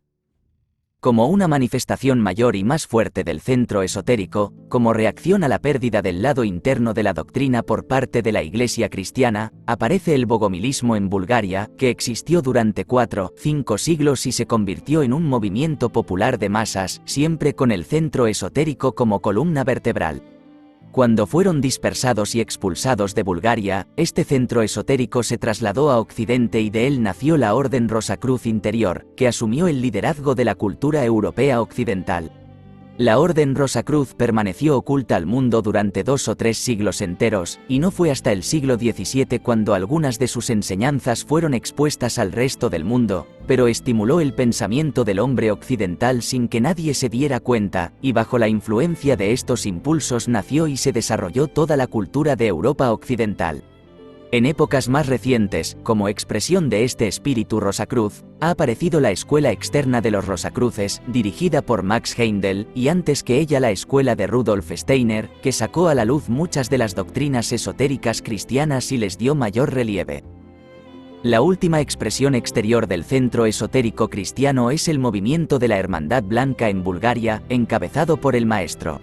Como una manifestación mayor y más fuerte del centro esotérico, como reacción a la pérdida del lado interno de la doctrina por parte de la Iglesia cristiana, aparece el bogomilismo en Bulgaria, que existió durante 4-5 siglos y se convirtió en un movimiento popular de masas, siempre con el centro esotérico como columna vertebral. Cuando fueron dispersados y expulsados de Bulgaria, este centro esotérico se trasladó a Occidente y de él nació la Orden Rosacruz Interior, que asumió el liderazgo de la cultura europea occidental. La Orden Rosacruz permaneció oculta al mundo durante 2 o 3 siglos enteros, y no fue hasta el siglo XVII cuando algunas de sus enseñanzas fueron expuestas al resto del mundo, pero estimuló el pensamiento del hombre occidental sin que nadie se diera cuenta, y bajo la influencia de estos impulsos nació y se desarrolló toda la cultura de Europa occidental. En épocas más recientes, como expresión de este espíritu Rosacruz, ha aparecido la Escuela Externa de los Rosacruces, dirigida por Max Heindel, y antes que ella la Escuela de Rudolf Steiner, que sacó a la luz muchas de las doctrinas esotéricas cristianas y les dio mayor relieve. La última expresión exterior del centro esotérico cristiano es el movimiento de la Hermandad Blanca en Bulgaria, encabezado por el maestro.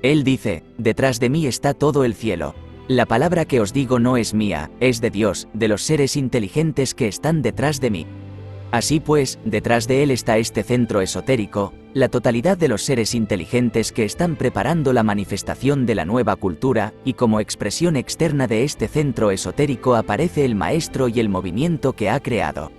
Él dice, detrás de mí está todo el cielo. La palabra que os digo no es mía, es de Dios, de los seres inteligentes que están detrás de mí. Así pues, detrás de él está este centro esotérico, la totalidad de los seres inteligentes que están preparando la manifestación de la nueva cultura, y como expresión externa de este centro esotérico aparece el maestro y el movimiento que ha creado.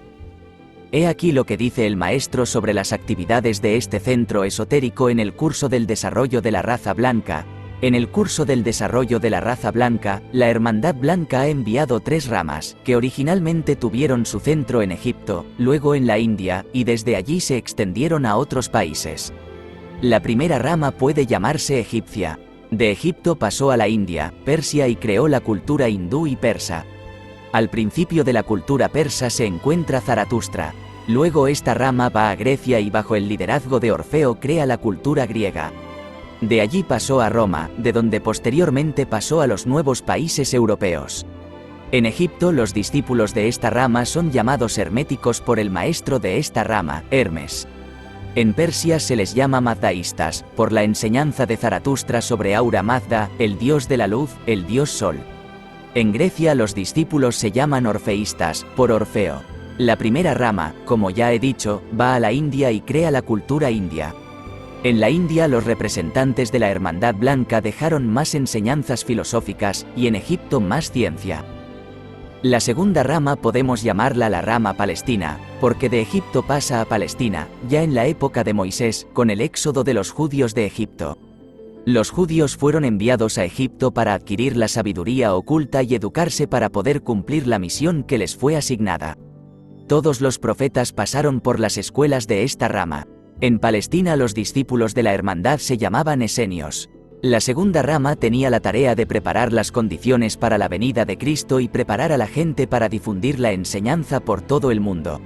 He aquí lo que dice el maestro sobre las actividades de este centro esotérico en el curso del desarrollo de la raza blanca. En el curso del desarrollo de la raza blanca, la Hermandad Blanca ha enviado 3 ramas, que originalmente tuvieron su centro en Egipto, luego en la India, y desde allí se extendieron a otros países. La primera rama puede llamarse egipcia. De Egipto pasó a la India, Persia y creó la cultura hindú y persa. Al principio de la cultura persa se encuentra Zaratustra. Luego esta rama va a Grecia y bajo el liderazgo de Orfeo crea la cultura griega. De allí pasó a Roma, de donde posteriormente pasó a los nuevos países europeos. En Egipto los discípulos de esta rama son llamados herméticos por el maestro de esta rama, Hermes. En Persia se les llama mazdaístas, por la enseñanza de Zaratustra sobre Ahura Mazda, el dios de la luz, el dios sol. En Grecia los discípulos se llaman orfeístas, por Orfeo. La primera rama, como ya he dicho, va a la India y crea la cultura india. En la India los representantes de la Hermandad Blanca dejaron más enseñanzas filosóficas, y en Egipto más ciencia. La segunda rama podemos llamarla la rama palestina, porque de Egipto pasa a Palestina, ya en la época de Moisés, con el éxodo de los judíos de Egipto. Los judíos fueron enviados a Egipto para adquirir la sabiduría oculta y educarse para poder cumplir la misión que les fue asignada. Todos los profetas pasaron por las escuelas de esta rama. En Palestina los discípulos de la hermandad se llamaban esenios. La segunda rama tenía la tarea de preparar las condiciones para la venida de Cristo y preparar a la gente para difundir la enseñanza por todo el mundo.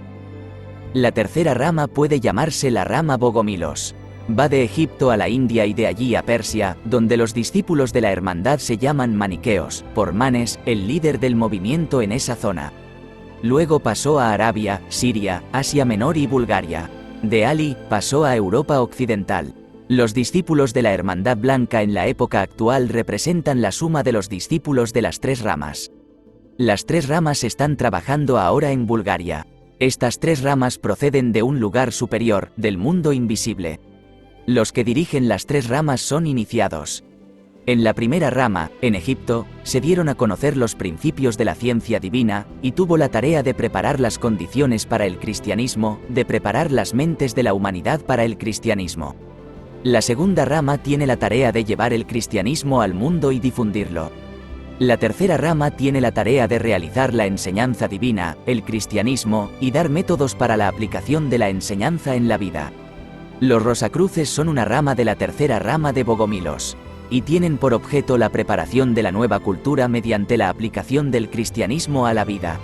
La tercera rama puede llamarse la rama Bogomilos. Va de Egipto a la India y de allí a Persia, donde los discípulos de la hermandad se llaman maniqueos, por Manes, el líder del movimiento en esa zona. Luego pasó a Arabia, Siria, Asia Menor y Bulgaria. De Ali, pasó a Europa Occidental. Los discípulos de la Hermandad Blanca en la época actual representan la suma de los discípulos de las tres ramas. Las tres ramas están trabajando ahora en Bulgaria. Estas tres ramas proceden de un lugar superior, del mundo invisible. Los que dirigen las tres ramas son iniciados. En la primera rama, en Egipto, se dieron a conocer los principios de la ciencia divina, y tuvo la tarea de preparar las condiciones para el cristianismo, de preparar las mentes de la humanidad para el cristianismo. La segunda rama tiene la tarea de llevar el cristianismo al mundo y difundirlo. La tercera rama tiene la tarea de realizar la enseñanza divina, el cristianismo, y dar métodos para la aplicación de la enseñanza en la vida. Los Rosacruces son una rama de la tercera rama de Bogomilos, y tienen por objeto la preparación de la nueva cultura mediante la aplicación del cristianismo a la vida.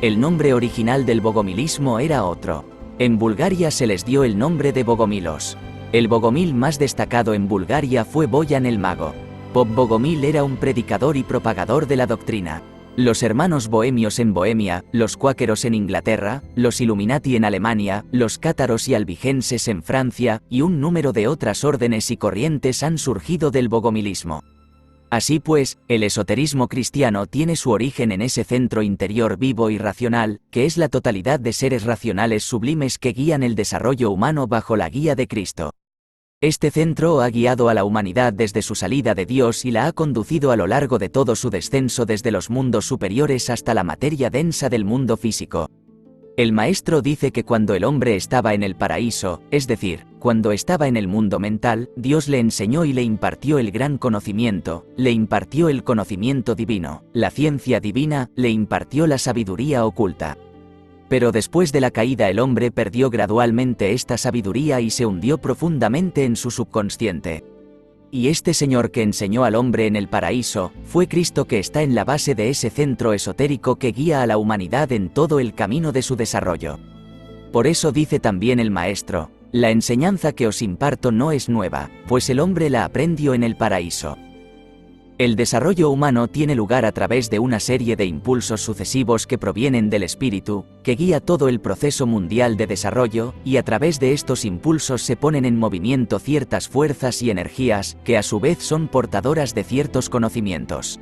El nombre original del bogomilismo era otro. En Bulgaria se les dio el nombre de Bogomilos. El bogomil más destacado en Bulgaria fue Boyan el Mago. Pop Bogomil era un predicador y propagador de la doctrina. Los hermanos bohemios en Bohemia, los cuáqueros en Inglaterra, los Illuminati en Alemania, los cátaros y albigenses en Francia, y un número de otras órdenes y corrientes han surgido del bogomilismo. Así pues, el esoterismo cristiano tiene su origen en ese centro interior vivo y racional, que es la totalidad de seres racionales sublimes que guían el desarrollo humano bajo la guía de Cristo. Este centro ha guiado a la humanidad desde su salida de Dios y la ha conducido a lo largo de todo su descenso desde los mundos superiores hasta la materia densa del mundo físico. El maestro dice que cuando el hombre estaba en el paraíso, es decir, cuando estaba en el mundo mental, Dios le enseñó y le impartió el gran conocimiento, le impartió el conocimiento divino, la ciencia divina, le impartió la sabiduría oculta. Pero después de la caída el hombre perdió gradualmente esta sabiduría y se hundió profundamente en su subconsciente. Y este Señor que enseñó al hombre en el paraíso, fue Cristo que está en la base de ese centro esotérico que guía a la humanidad en todo el camino de su desarrollo. Por eso dice también el Maestro, la enseñanza que os imparto no es nueva, pues el hombre la aprendió en el paraíso. El desarrollo humano tiene lugar a través de una serie de impulsos sucesivos que provienen del espíritu, que guía todo el proceso mundial de desarrollo, y a través de estos impulsos se ponen en movimiento ciertas fuerzas y energías, que a su vez son portadoras de ciertos conocimientos.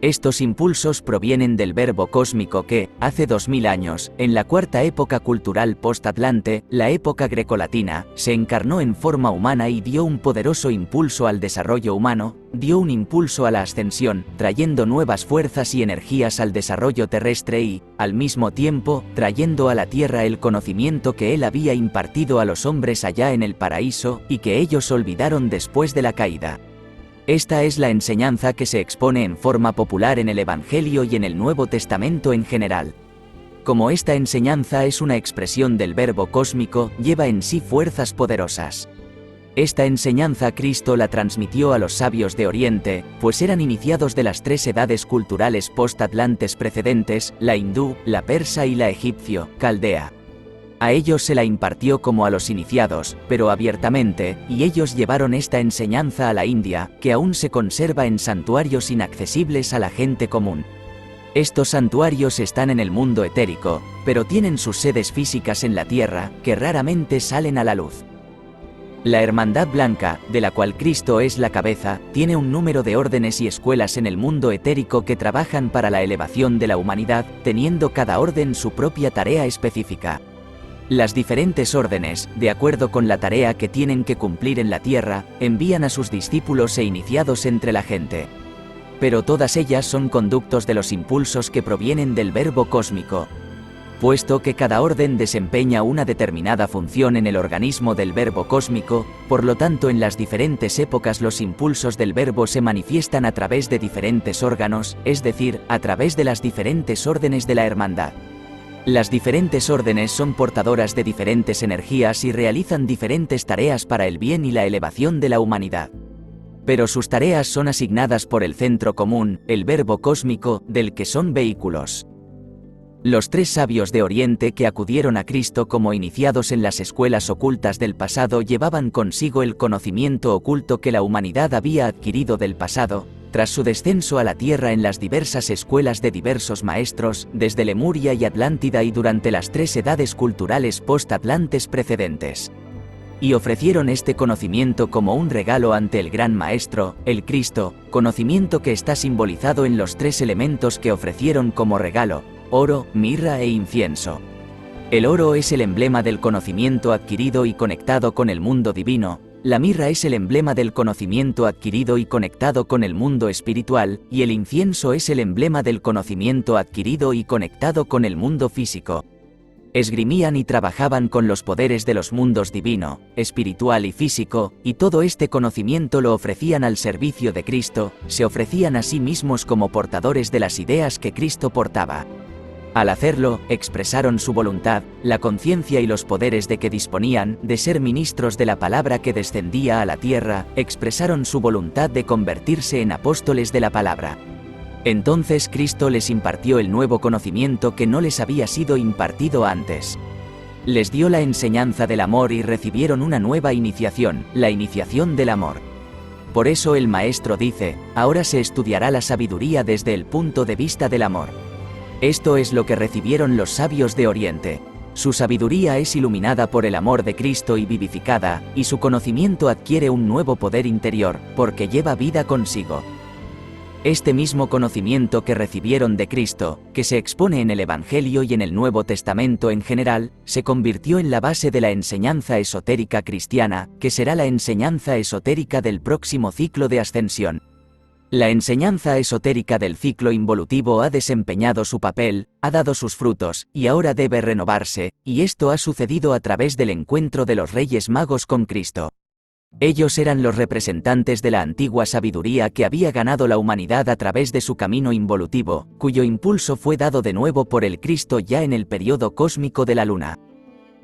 Estos impulsos provienen del verbo cósmico que, hace 2000 años, en la cuarta época cultural post-Atlante, la época grecolatina, se encarnó en forma humana y dio un poderoso impulso al desarrollo humano, dio un impulso a la ascensión, trayendo nuevas fuerzas y energías al desarrollo terrestre y, al mismo tiempo, trayendo a la tierra el conocimiento que él había impartido a los hombres allá en el paraíso, y que ellos olvidaron después de la caída. Esta es la enseñanza que se expone en forma popular en el Evangelio y en el Nuevo Testamento en general. Como esta enseñanza es una expresión del verbo cósmico, lleva en sí fuerzas poderosas. Esta enseñanza Cristo la transmitió a los sabios de Oriente, pues eran iniciados de las tres edades culturales post-atlantes precedentes, la hindú, la persa y la egipcio-caldea. A ellos se la impartió como a los iniciados, pero abiertamente, y ellos llevaron esta enseñanza a la India, que aún se conserva en santuarios inaccesibles a la gente común. Estos santuarios están en el mundo etérico, pero tienen sus sedes físicas en la tierra, que raramente salen a la luz. La Hermandad Blanca, de la cual Cristo es la cabeza, tiene un número de órdenes y escuelas en el mundo etérico que trabajan para la elevación de la humanidad, teniendo cada orden su propia tarea específica. Las diferentes órdenes, de acuerdo con la tarea que tienen que cumplir en la tierra, envían a sus discípulos e iniciados entre la gente. Pero todas ellas son conductos de los impulsos que provienen del verbo cósmico. Puesto que cada orden desempeña una determinada función en el organismo del verbo cósmico, por lo tanto en las diferentes épocas los impulsos del verbo se manifiestan a través de diferentes órganos, es decir, a través de las diferentes órdenes de la hermandad. Las diferentes órdenes son portadoras de diferentes energías y realizan diferentes tareas para el bien y la elevación de la humanidad. Pero sus tareas son asignadas por el centro común, el verbo cósmico, del que son vehículos. Los tres sabios de Oriente que acudieron a Cristo como iniciados en las escuelas ocultas del pasado llevaban consigo el conocimiento oculto que la humanidad había adquirido del pasado, tras su descenso a la tierra en las diversas escuelas de diversos maestros, desde Lemuria y Atlántida y durante las tres edades culturales post-atlantes precedentes. Y ofrecieron este conocimiento como un regalo ante el Gran Maestro, el Cristo, conocimiento que está simbolizado en los tres elementos que ofrecieron como regalo: oro, mirra e incienso. El oro es el emblema del conocimiento adquirido y conectado con el mundo divino, la mirra es el emblema del conocimiento adquirido y conectado con el mundo espiritual, y el incienso es el emblema del conocimiento adquirido y conectado con el mundo físico. Esgrimían y trabajaban con los poderes de los mundos divino, espiritual y físico, y todo este conocimiento lo ofrecían al servicio de Cristo, se ofrecían a sí mismos como portadores de las ideas que Cristo portaba. Al hacerlo, expresaron su voluntad, la conciencia y los poderes de que disponían, de ser ministros de la palabra que descendía a la tierra, expresaron su voluntad de convertirse en apóstoles de la palabra. Entonces Cristo les impartió el nuevo conocimiento que no les había sido impartido antes. Les dio la enseñanza del amor y recibieron una nueva iniciación, la iniciación del amor. Por eso el Maestro dice: ahora se estudiará la sabiduría desde el punto de vista del amor. Esto es lo que recibieron los sabios de Oriente. Su sabiduría es iluminada por el amor de Cristo y vivificada, y su conocimiento adquiere un nuevo poder interior, porque lleva vida consigo. Este mismo conocimiento que recibieron de Cristo, que se expone en el Evangelio y en el Nuevo Testamento en general, se convirtió en la base de la enseñanza esotérica cristiana, que será la enseñanza esotérica del próximo ciclo de ascensión. La enseñanza esotérica del ciclo involutivo ha desempeñado su papel, ha dado sus frutos, y ahora debe renovarse, y esto ha sucedido a través del encuentro de los Reyes Magos con Cristo. Ellos eran los representantes de la antigua sabiduría que había ganado la humanidad a través de su camino involutivo, cuyo impulso fue dado de nuevo por el Cristo ya en el periodo cósmico de la Luna.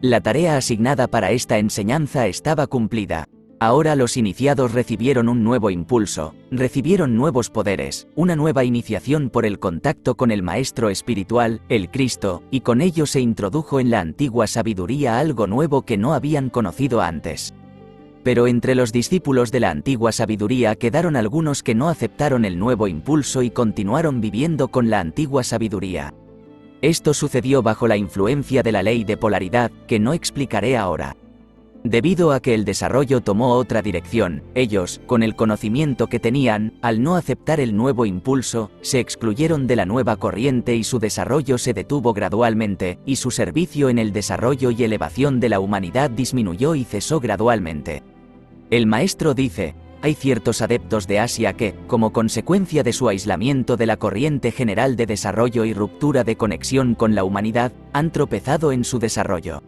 La tarea asignada para esta enseñanza estaba cumplida. Ahora los iniciados recibieron un nuevo impulso, recibieron nuevos poderes, una nueva iniciación por el contacto con el Maestro espiritual, el Cristo, y con ello se introdujo en la antigua sabiduría algo nuevo que no habían conocido antes. Pero entre los discípulos de la antigua sabiduría quedaron algunos que no aceptaron el nuevo impulso y continuaron viviendo con la antigua sabiduría. Esto sucedió bajo la influencia de la ley de polaridad, que no explicaré ahora. Debido a que el desarrollo tomó otra dirección, ellos, con el conocimiento que tenían, al no aceptar el nuevo impulso, se excluyeron de la nueva corriente y su desarrollo se detuvo gradualmente, y su servicio en el desarrollo y elevación de la humanidad disminuyó y cesó gradualmente. El Maestro dice: hay ciertos adeptos de Asia que, como consecuencia de su aislamiento de la corriente general de desarrollo y ruptura de conexión con la humanidad, han tropezado en su desarrollo.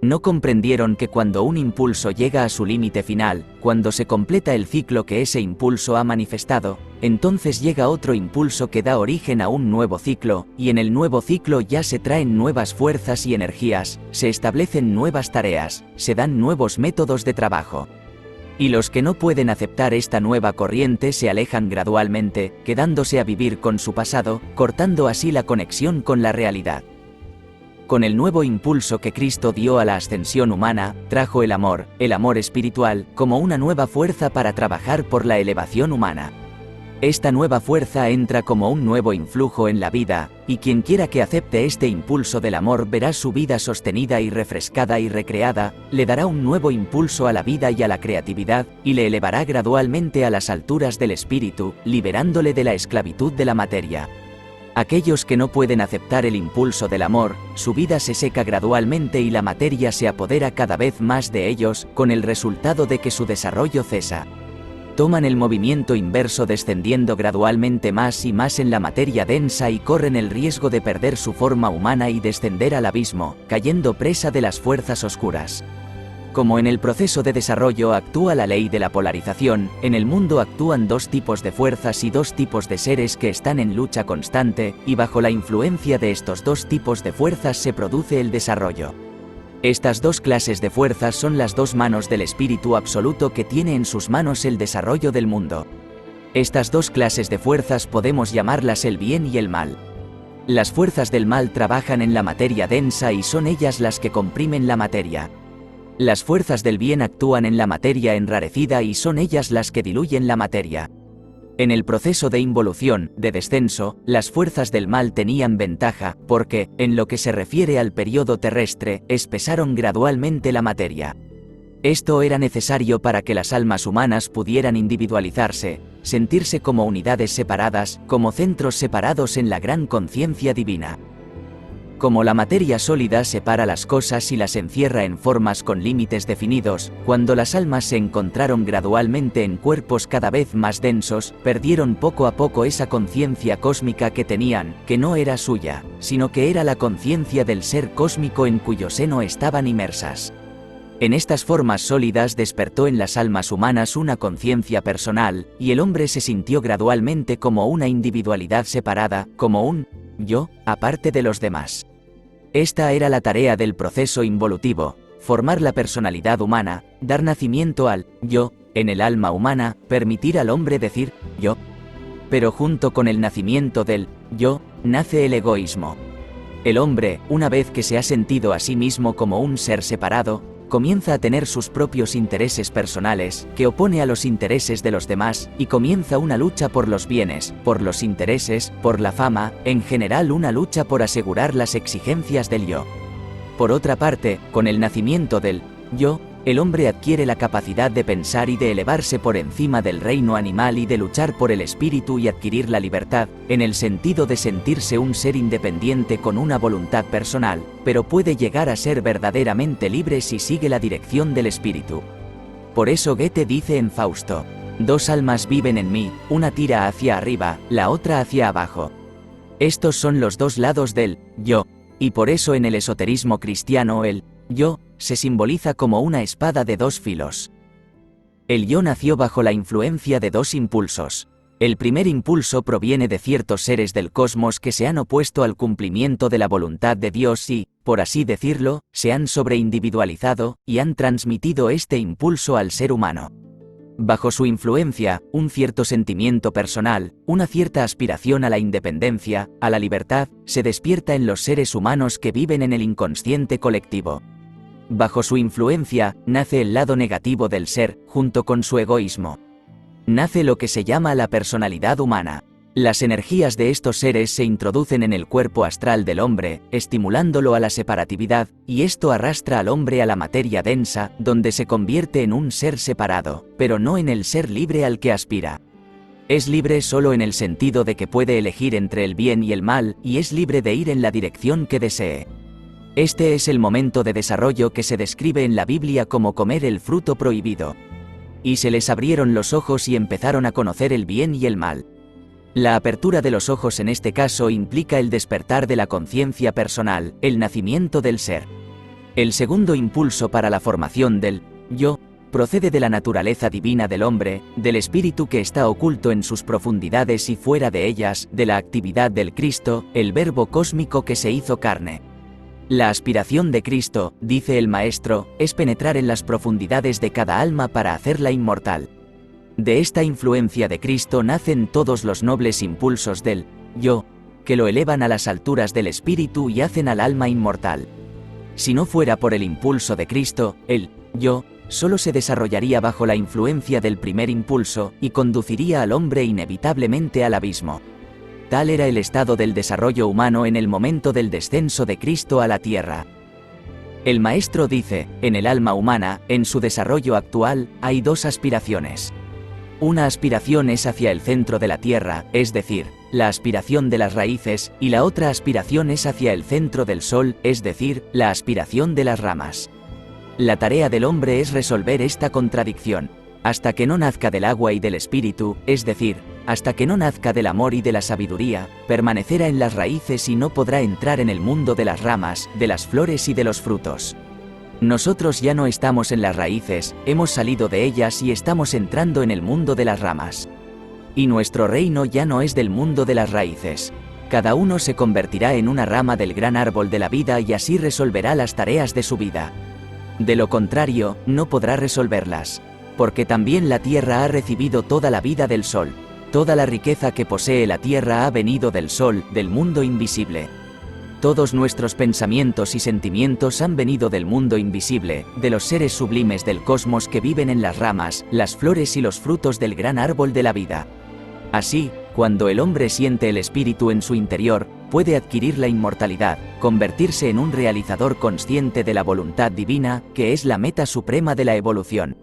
No comprendieron que cuando un impulso llega a su límite final, cuando se completa el ciclo que ese impulso ha manifestado, entonces llega otro impulso que da origen a un nuevo ciclo, y en el nuevo ciclo ya se traen nuevas fuerzas y energías, se establecen nuevas tareas, se dan nuevos métodos de trabajo. Y los que no pueden aceptar esta nueva corriente se alejan gradualmente, quedándose a vivir con su pasado, cortando así la conexión con la realidad. Con el nuevo impulso que Cristo dio a la ascensión humana, trajo el amor espiritual, como una nueva fuerza para trabajar por la elevación humana. Esta nueva fuerza entra como un nuevo influjo en la vida, y quien quiera que acepte este impulso del amor verá su vida sostenida y refrescada y recreada, le dará un nuevo impulso a la vida y a la creatividad, y le elevará gradualmente a las alturas del espíritu, liberándole de la esclavitud de la materia. Aquellos que no pueden aceptar el impulso del amor, su vida se seca gradualmente y la materia se apodera cada vez más de ellos, con el resultado de que su desarrollo cesa. Toman el movimiento inverso descendiendo gradualmente más y más en la materia densa y corren el riesgo de perder su forma humana y descender al abismo, cayendo presa de las fuerzas oscuras. Como en el proceso de desarrollo actúa la ley de la polarización, en el mundo actúan dos tipos de fuerzas y dos tipos de seres que están en lucha constante, y bajo la influencia de estos dos tipos de fuerzas se produce el desarrollo. Estas dos clases de fuerzas son las dos manos del Espíritu Absoluto que tiene en sus manos el desarrollo del mundo. Estas dos clases de fuerzas podemos llamarlas el bien y el mal. Las fuerzas del mal trabajan en la materia densa y son ellas las que comprimen la materia. Las fuerzas del bien actúan en la materia enrarecida y son ellas las que diluyen la materia. En el proceso de involución, de descenso, las fuerzas del mal tenían ventaja, porque, en lo que se refiere al periodo terrestre, espesaron gradualmente la materia. Esto era necesario para que las almas humanas pudieran individualizarse, sentirse como unidades separadas, como centros separados en la gran conciencia divina. Como la materia sólida separa las cosas y las encierra en formas con límites definidos, cuando las almas se encontraron gradualmente en cuerpos cada vez más densos, perdieron poco a poco esa conciencia cósmica que tenían, que no era suya, sino que era la conciencia del ser cósmico en cuyo seno estaban inmersas. En estas formas sólidas despertó en las almas humanas una conciencia personal, y el hombre se sintió gradualmente como una individualidad separada, como un yo, aparte de los demás. Esta era la tarea del proceso involutivo, formar la personalidad humana, dar nacimiento al yo, en el alma humana, permitir al hombre decir yo. Pero junto con el nacimiento del yo, nace el egoísmo. El hombre, una vez que se ha sentido a sí mismo como un ser separado, comienza a tener sus propios intereses personales, que opone a los intereses de los demás, y comienza una lucha por los bienes, por los intereses, por la fama, en general una lucha por asegurar las exigencias del yo. Por otra parte, con el nacimiento del yo, el hombre adquiere la capacidad de pensar y de elevarse por encima del reino animal y de luchar por el espíritu y adquirir la libertad, en el sentido de sentirse un ser independiente con una voluntad personal, pero puede llegar a ser verdaderamente libre si sigue la dirección del espíritu. Por eso Goethe dice en Fausto: dos almas viven en mí, una tira hacia arriba, la otra hacia abajo. Estos son los dos lados del yo, y por eso en el esoterismo cristiano el yo se simboliza como una espada de dos filos. El yo nació bajo la influencia de dos impulsos. El primer impulso proviene de ciertos seres del cosmos que se han opuesto al cumplimiento de la voluntad de Dios y, por así decirlo, se han sobreindividualizado y han transmitido este impulso al ser humano. Bajo su influencia, un cierto sentimiento personal, una cierta aspiración a la independencia, a la libertad, se despierta en los seres humanos que viven en el inconsciente colectivo. Bajo su influencia, nace el lado negativo del ser, junto con su egoísmo. Nace lo que se llama la personalidad humana. Las energías de estos seres se introducen en el cuerpo astral del hombre, estimulándolo a la separatividad, y esto arrastra al hombre a la materia densa, donde se convierte en un ser separado, pero no en el ser libre al que aspira. Es libre solo en el sentido de que puede elegir entre el bien y el mal, y es libre de ir en la dirección que desee. Este es el momento de desarrollo que se describe en la Biblia como comer el fruto prohibido. Y se les abrieron los ojos y empezaron a conocer el bien y el mal. La apertura de los ojos en este caso implica el despertar de la conciencia personal, el nacimiento del ser. El segundo impulso para la formación del yo procede de la naturaleza divina del hombre, del espíritu que está oculto en sus profundidades y fuera de ellas, de la actividad del Cristo, el Verbo cósmico que se hizo carne. La aspiración de Cristo, dice el Maestro, es penetrar en las profundidades de cada alma para hacerla inmortal. De esta influencia de Cristo nacen todos los nobles impulsos del yo, que lo elevan a las alturas del espíritu y hacen al alma inmortal. Si no fuera por el impulso de Cristo, el yo solo se desarrollaría bajo la influencia del primer impulso y conduciría al hombre inevitablemente al abismo. Tal era el estado del desarrollo humano en el momento del descenso de Cristo a la tierra. El Maestro dice, en el alma humana, en su desarrollo actual, hay dos aspiraciones. Una aspiración es hacia el centro de la tierra, es decir, la aspiración de las raíces, y la otra aspiración es hacia el centro del sol, es decir, la aspiración de las ramas. La tarea del hombre es resolver esta contradicción. Hasta que no nazca del agua y del espíritu, es decir, hasta que no nazca del amor y de la sabiduría, permanecerá en las raíces y no podrá entrar en el mundo de las ramas, de las flores y de los frutos. Nosotros ya no estamos en las raíces, hemos salido de ellas y estamos entrando en el mundo de las ramas. Y nuestro reino ya no es del mundo de las raíces. Cada uno se convertirá en una rama del gran árbol de la vida y así resolverá las tareas de su vida. De lo contrario, no podrá resolverlas. Porque también la tierra ha recibido toda la vida del sol. Toda la riqueza que posee la tierra ha venido del sol, del mundo invisible. Todos nuestros pensamientos y sentimientos han venido del mundo invisible, de los seres sublimes del cosmos que viven en las ramas, las flores y los frutos del gran árbol de la vida. Así, cuando el hombre siente el espíritu en su interior, puede adquirir la inmortalidad, convertirse en un realizador consciente de la voluntad divina, que es la meta suprema de la evolución.